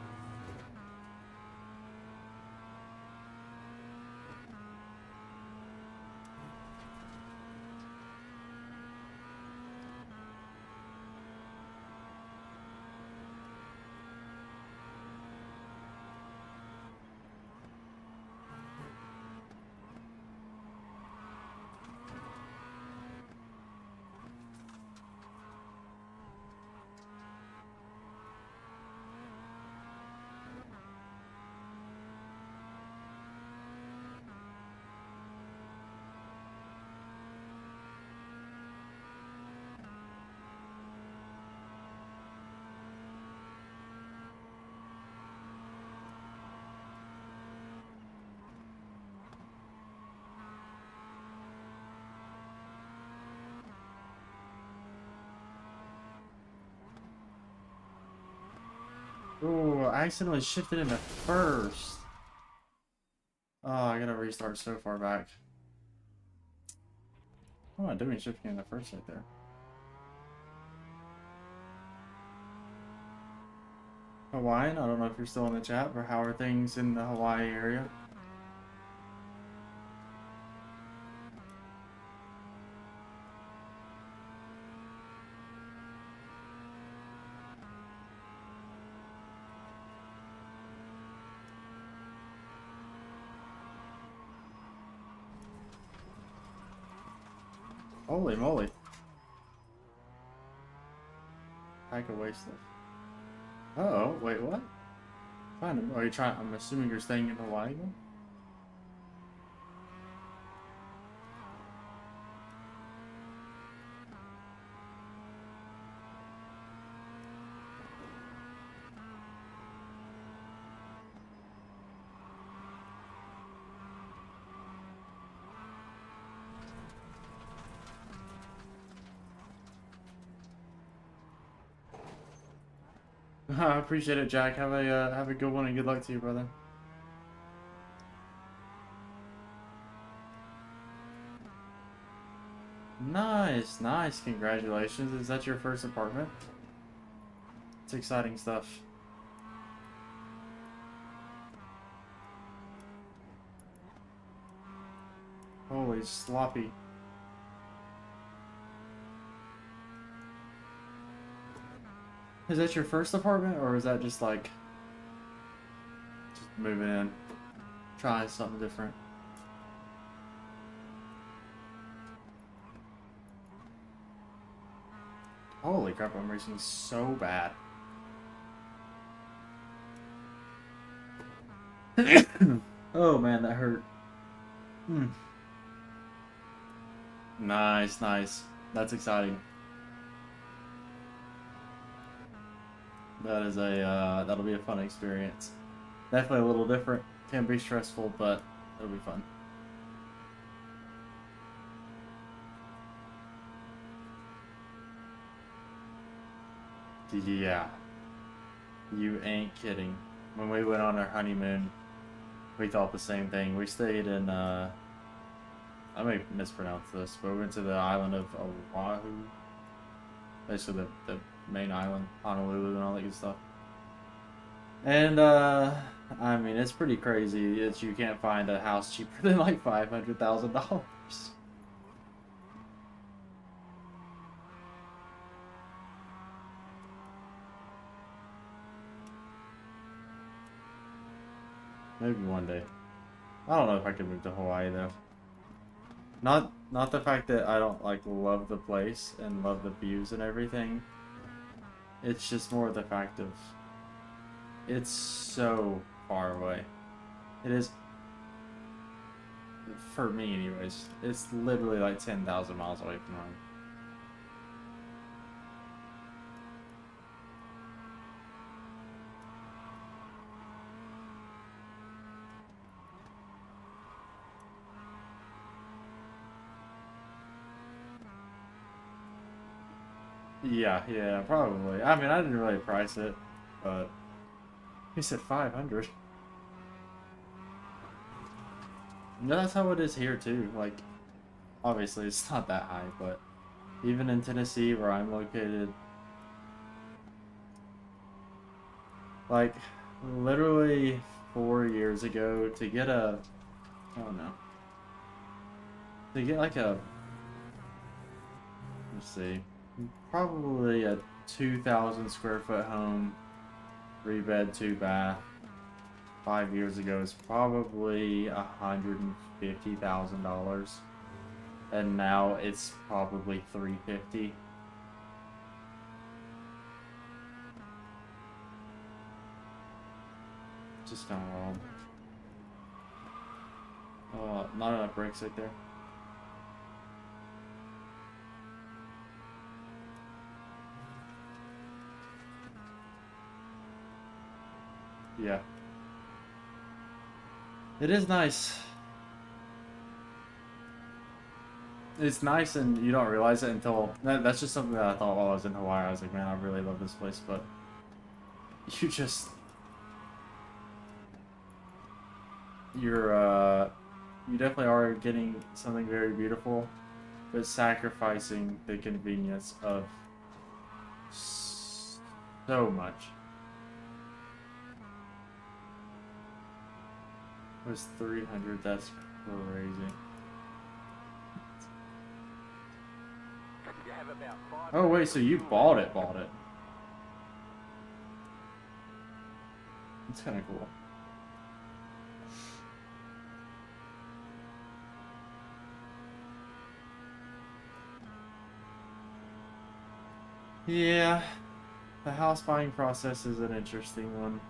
Ooh, I accidentally shifted into first. Oh, I gotta restart so far back. What am I doing shifting into first right there? Hawaiian? I don't know if you're still in the chat, but how are things in the Hawaii area? Holy moly. Pack of waste stuff. Uh-oh, wait, what? Fine, are you trying? I'm assuming you're staying in Hawaii then? I appreciate it, Jack. Have a good one and good luck to you, brother. Nice, nice. Congratulations. Is that your first apartment? It's exciting stuff. Holy sloppy. Is that your first apartment, or is that just like just moving in, trying something different? Holy crap, I'm racing so bad. Oh man, that hurt. Nice, nice. That's exciting. That is a that'll be a fun experience. Definitely a little different. Can be stressful, but it'll be fun. Yeah. You ain't kidding. When we went on our honeymoon, we thought the same thing. We stayed in I may mispronounce this, but we went to the island of Oahu. Basically the main island, Honolulu and all that good stuff. And I mean it's pretty crazy that you can't find a house cheaper than like $500,000. Maybe one day. I don't know if I could move to Hawaii though. Not the fact that I don't like love the place and love the views and everything. It's just more the fact of it's so far away. It is for me anyways. It's literally like 10,000 miles away from home. Yeah, probably. I mean, I didn't really price it, but he said 500. No, that's how it is here too. Like, obviously it's not that high, but even in Tennessee where I'm located, like, literally 4 years ago to get a, I don't know, to get like a, let's see, probably a 2,000 square foot home, 3 bed, 2 bath, 5 years ago is probably $150,000, and now it's probably $350,000. Just kind of wild. Not enough brakes right there. Yeah. It is nice. It's nice and you don't realize it until... That's just something that I thought while I was in Hawaii. I was like, man, I really love this place, but... You just... You definitely are getting something very beautiful, but sacrificing the convenience of so much. It was 300, that's crazy. You have about 5 Oh wait, so you bought it. It's kind of cool. Yeah, the house buying process is an interesting one.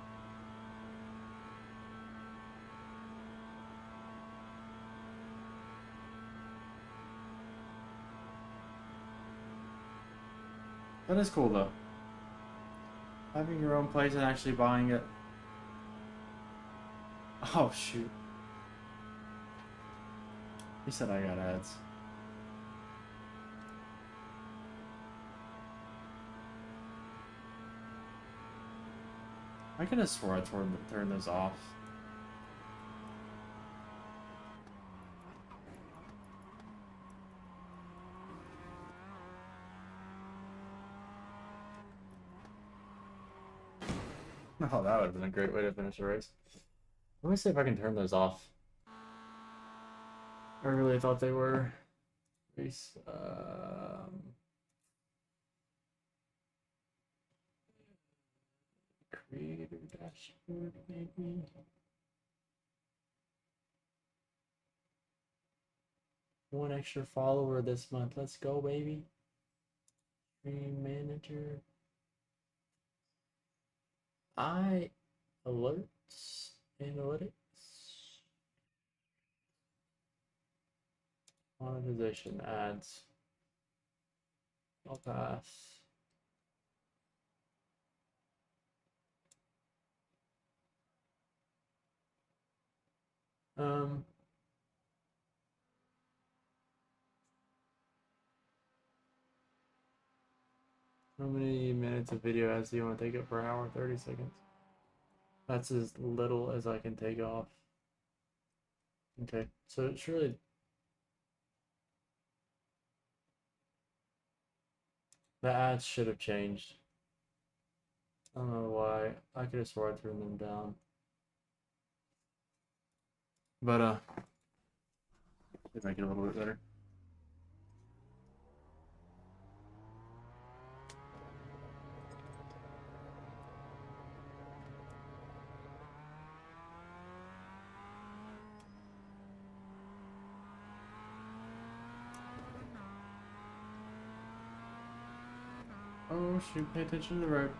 That is cool though. Having your own place and actually buying it. Oh shoot. He said I got ads. I could have swore I turned those off. Oh, that would have been a great way to finish a race. Let me see if I can turn those off. I really thought they were. Race. Creator dashboard, maybe. One extra follower this month. Let's go, baby. Stream manager. Alerts. Analytics. Monetization ads. I'll pass. Um, how many minutes of video ads do you want to take up per hour? 30 seconds. That's as little as I can take off. Okay, so it's really the ads should have changed. I don't know why. I could have sworn I threw them down. But Make it a little bit better. Oh shoot, pay attention to the road.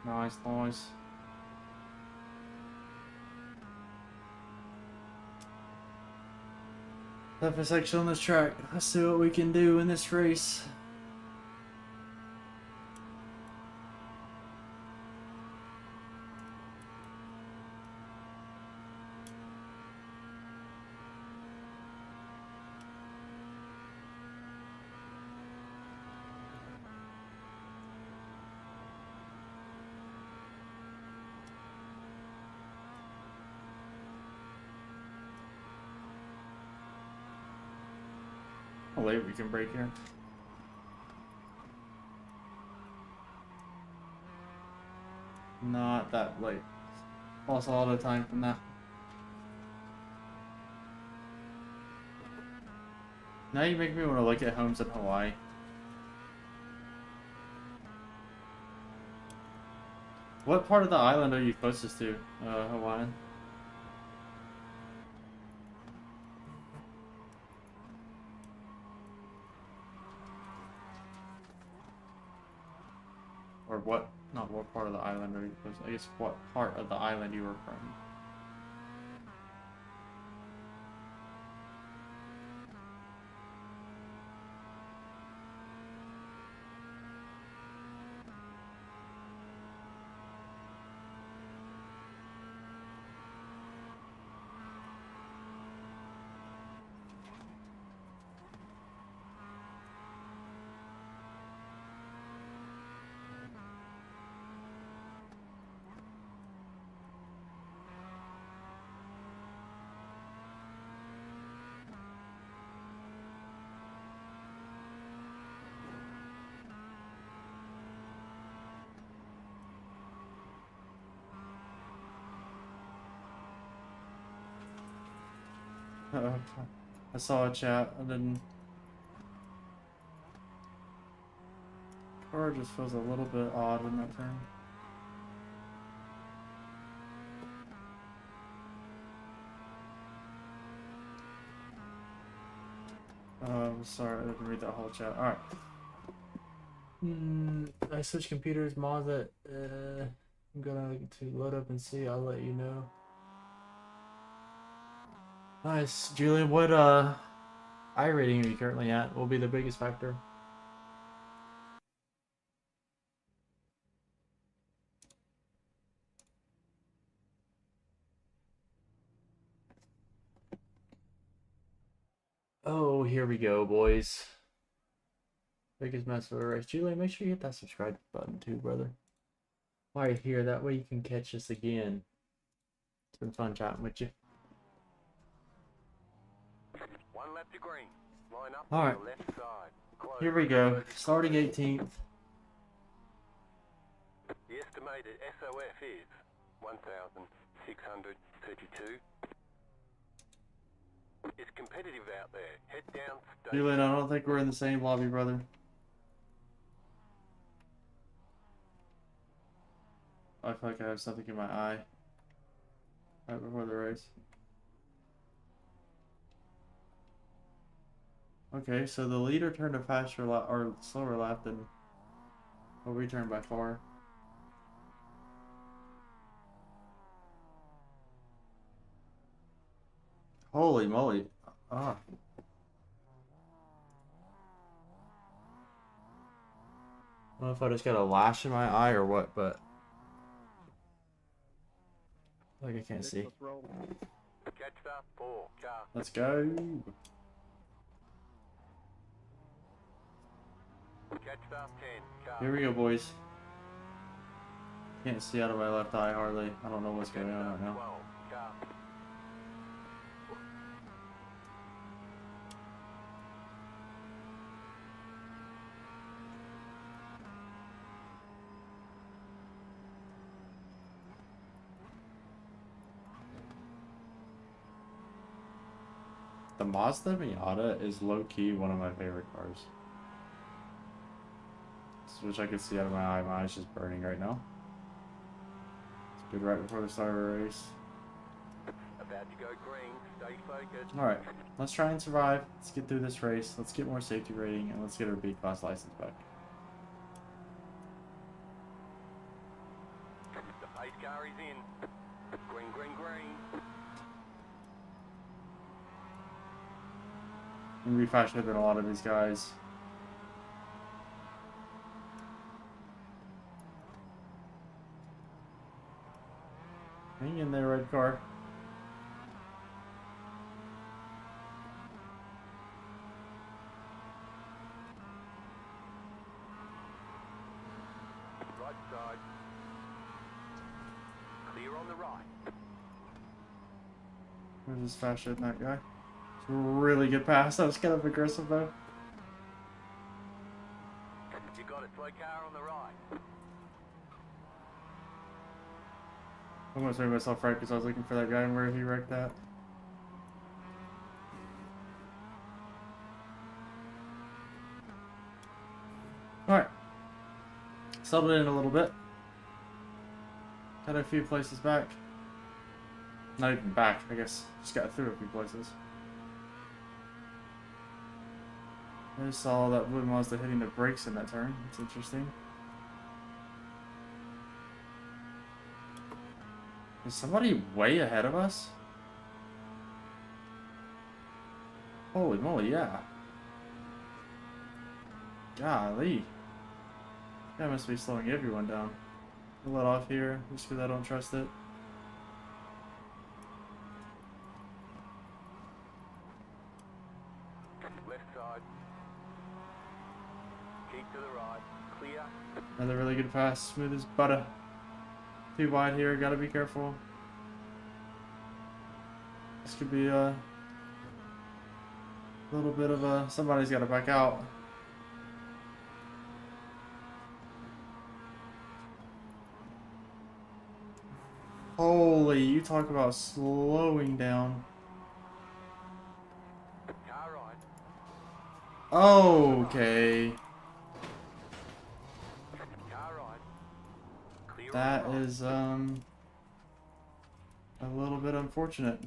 Nice, nice. Toughest section on this track. Let's see what we can do in this race. How late we can break here. Not that late. Lost a lot of time from that. Now you make me want to look at homes in Hawaii. What part of the island are you closest to, Hawaiian? Or what, not what part of the island are you close to? I guess what part of the island you were from. I saw a chat and then car just feels a little bit odd in that turn. Sorry, I didn't read that whole chat. Alright. I switched computers, mods that I'm gonna to load up and see, I'll let you know. Nice. Julian, what Irating are you currently at? Will be the biggest factor. Oh, here we go, boys. Biggest mess of the race. Julian, make sure you hit that subscribe button too, brother. Right here, that way you can catch us again. It's been fun chatting with you. One lap to green. Line up All on right. the left side. Close. Here we go. Starting 18th. The estimated SOF is 1,632. It's competitive out there. Head down. Julian, I don't think we're in the same lobby, brother. I feel like I have something in my eye. right before the race. Okay, so the leader turned a faster lap or slower lap than what we turned by far. Holy moly! Ah. I don't know if I just got a lash in my eye or what, but like I can't see. Let's roll. Catch up, 4 car. Let's go. Catch up, 10 car. Here we go, boys. Can't see out of my left eye hardly. I don't know what's going on right now. 12 car. The Mazda Miata is low-key one of my favorite cars. Which I can see out of my eye. My eye's just burning right now. It's good right before the start of a race. About to go green. Stay focused. Alright, let's try and survive. Let's get through this race. Let's get more safety rating, and let's get our B-class license back. The pace car is in. Green, green, green. I'm gonna be faster than a lot of these guys. Hang in there, red car. Right side. Clear on the right. We're just faster than that guy. It's a really good pass. That was kind of aggressive though. You got a slow car on the right. I almost made myself right because I was looking for that guy and where he wrecked that. Alright. Settled in a little bit. Got a few places back. Not even back, I guess. Just got through a few places. I just saw that blue Mazda hitting the brakes in that turn. That's interesting. Is somebody way ahead of us? Holy moly, yeah. Golly. That must be slowing everyone down. I'll let off here just because I don't trust it. Left side. Keep to the right. Clear. Another really good pass. Smooth as butter. Too wide here. Gotta be careful. This could be a little bit of a... Somebody's gotta back out. Holy, you talk about slowing down. Car right. Okay. Car right. Clear That on the right. is, a little bit unfortunate.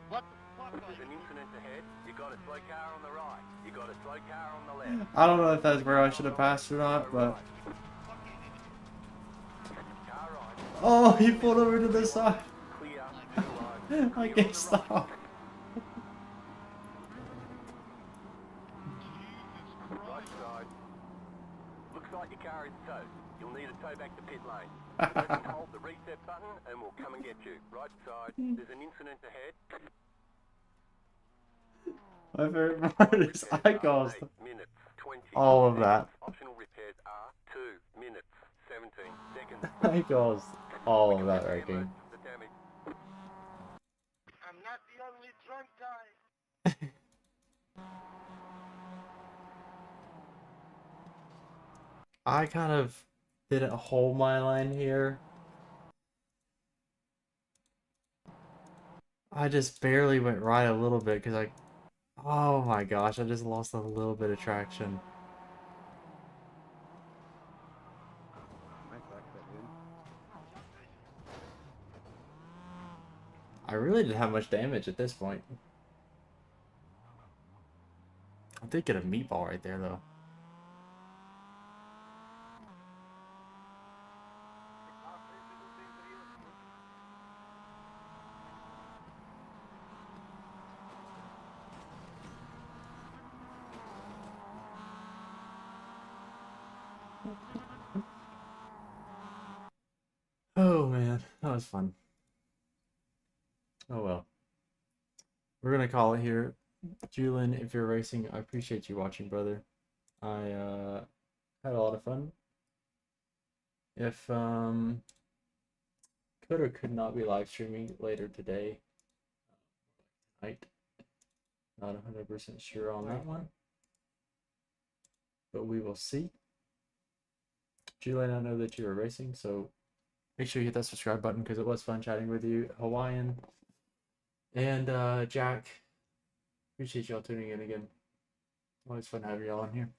What the fuck are There's you an doing? incident ahead. You got a slow car on the right. You got a slow car on the left. I don't know if that's where I should have passed or not, but... Car right. Oh, he pulled over to the side. Clear. To the right. I Clear on can't the stop. Right side. Looks like your car is towed. You'll need a tow back to pit lane. Let me hold the reset button and we'll come and get you. Right side. There's an incident ahead. My favorite part is I Repairs are caused 8 minutes, 20 all of seconds. that. Optional repairs are 2 minutes, 17 seconds. I caused all We of can that repair wrecking. most of the damage. I'm not the only drunk guy. I kind of didn't hold my line here. I just barely went right a little bit because I... Oh my gosh, I just lost a little bit of traction. Nice back that in. I really didn't have much damage at this point. I did get a meatball right there, though. Oh man, that was fun. Oh well. We're gonna call it here. Julian, if you're racing, I appreciate you watching, brother. I had a lot of fun. If could or could not be live streaming later today, tonight. Not 100% sure on that one, but we will see. Julian, I know that you are racing, so make sure you hit that subscribe button because it was fun chatting with you. Hawaiian and Jack, appreciate y'all tuning in again. Always fun having y'all on here.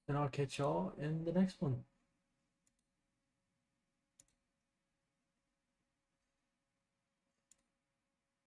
And I'll catch y'all in the next one.